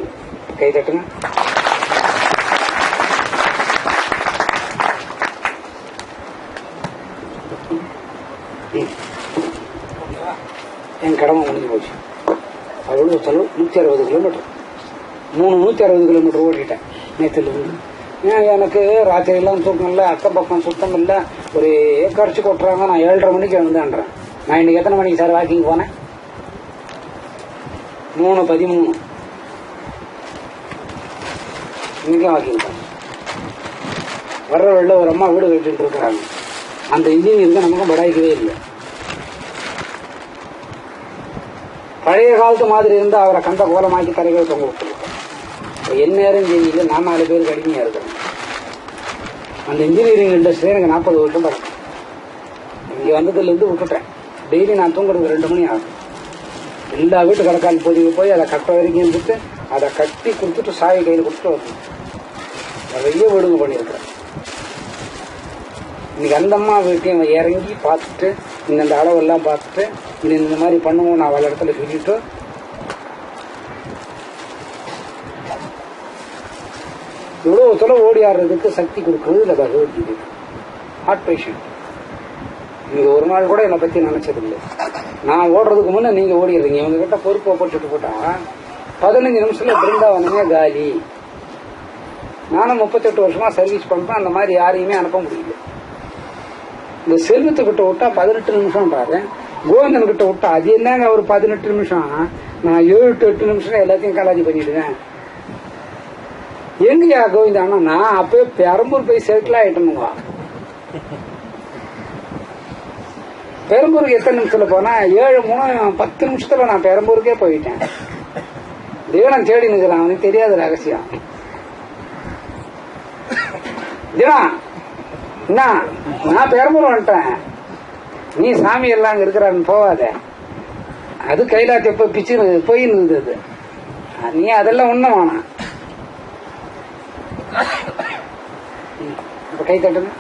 [SPEAKER 1] கை தட்டுங்க. என் கடமை முடிஞ்சு போச்சு. அவ்வளவு செலவு 160 கிலோமீட்டர், 160 கிலோமீட்டர் ஓட்டிட்டேன் நேத்துல இருந்து. எனக்கு ராத்திரி எல்லாம் தூக்கம் இல்லை, அக்கம் பக்கம் சுத்தம் இல்லை, ஒரு கடிச்சு கொட்டுறாங்க. நான் 7:30 மணிக்கு எழுந்தேன்றேன். நான் இன்னைக்கு எத்தனை மணிக்கு சார் வாக்கிங் போனேன்? 3:13 இன்னைக்கும் வாக்கிங் போனேன். வர்ற வெள்ள ஒரு அம்மா வீடு கட்டிட்டு இருக்கிறாங்க. அந்த இன்ஜினியருக்கு நமக்கும் படாய்க்கவே இல்லை. பழைய காலத்து மாதிரி இருந்தா அவரை கண்ட கோலமாக்கி தரைகள் தொங்க விட்டுருக்கோம். என் நேரம் செய்யல, நான் 4 பேருக்கு அடிமையா இருக்கிறேன். அந்த இன்ஜினியரிங் இண்டஸ்ட்ரி எனக்கு 40 வருஷம் பழக்கம். இங்க வந்ததுல இருந்து விட்டுட்டேன். டெய்லி நான் தூங்குறது 2 மணி ஆகும். எல்லா வீட்டு கடைக்கால் பொதிவு போய் அதை கட்ட வரைக்கும் இருந்துட்டு அதை கட்டி கொடுத்துட்டு சாவி கையில் கொடுத்துட்டு வரணும். நிறைய வீடுங்க பண்ணியிருக்கிறேன். இன்னைக்கு அந்த அம்மா வீட்டையும் இறங்கி பார்த்துட்டு இந்த அளவெல்லாம் பார்த்துட்டு இந்த மாதிரி பண்ணுவோம் நான் அவள இடத்துல சொல்லிட்டு இவ்வளவு தொலை ஓடி ஆடுறதுக்கு சக்தி கொடுக்கறது இல்ல பகவத்கீதை. Heart patient. நீங்க ஒரு நாள் கூட என்னை பத்தி நினைச்சதில்லை. நான் ஓடுறதுக்கு முன்ன நீங்க ஓடிடுறீங்க. இவங்க கிட்ட பொறுப்பை போட்டுட்டு போட்டா 15 நிமிஷத்துல பிருந்தாவனமே காலி. நானும் 38 வருஷமா சர்வீஸ் பண்றேன். அந்த மாதிரி யாரையுமே அனுப்ப முடியல. இந்த செல்வத்துக்கிட்ட விட்டா 18 நிமிஷம் பாரு. கோவிந்தன் கிட்ட விட்டா அது என்னங்க ஒரு 18 நிமிஷம். நான் 7 to 8 நிமிஷம் எல்லாத்தையும் கலாஜி பண்ணிடுவேன். எங்கயா கோவிந்தானா? நான் அப்பவே பெரம்பூர் போய் செட்டில் ஆயிட்டனுங்க. பெரம்பூருக்கு எத்தனை நிமிஷத்துல போனா 7:10 நிமிஷத்துல நான் பெரம்பூருக்கே போயிட்டேன். தேவனம் தேடி நிற்கிறான். அவனுக்கு தெரியாத ரகசியம். தினா என்ன, நான் பெரம்பூர் வந்துட்டேன். நீ சாமி எல்லாம் அங்க இருக்கிறான்னு போவாத. அது கைலாத்தி எப்ப பிச்சு போயின்னு இருந்தது. நீ அதெல்லாம் ஒண்ணும் வேணாம். கை தட்டுங்க.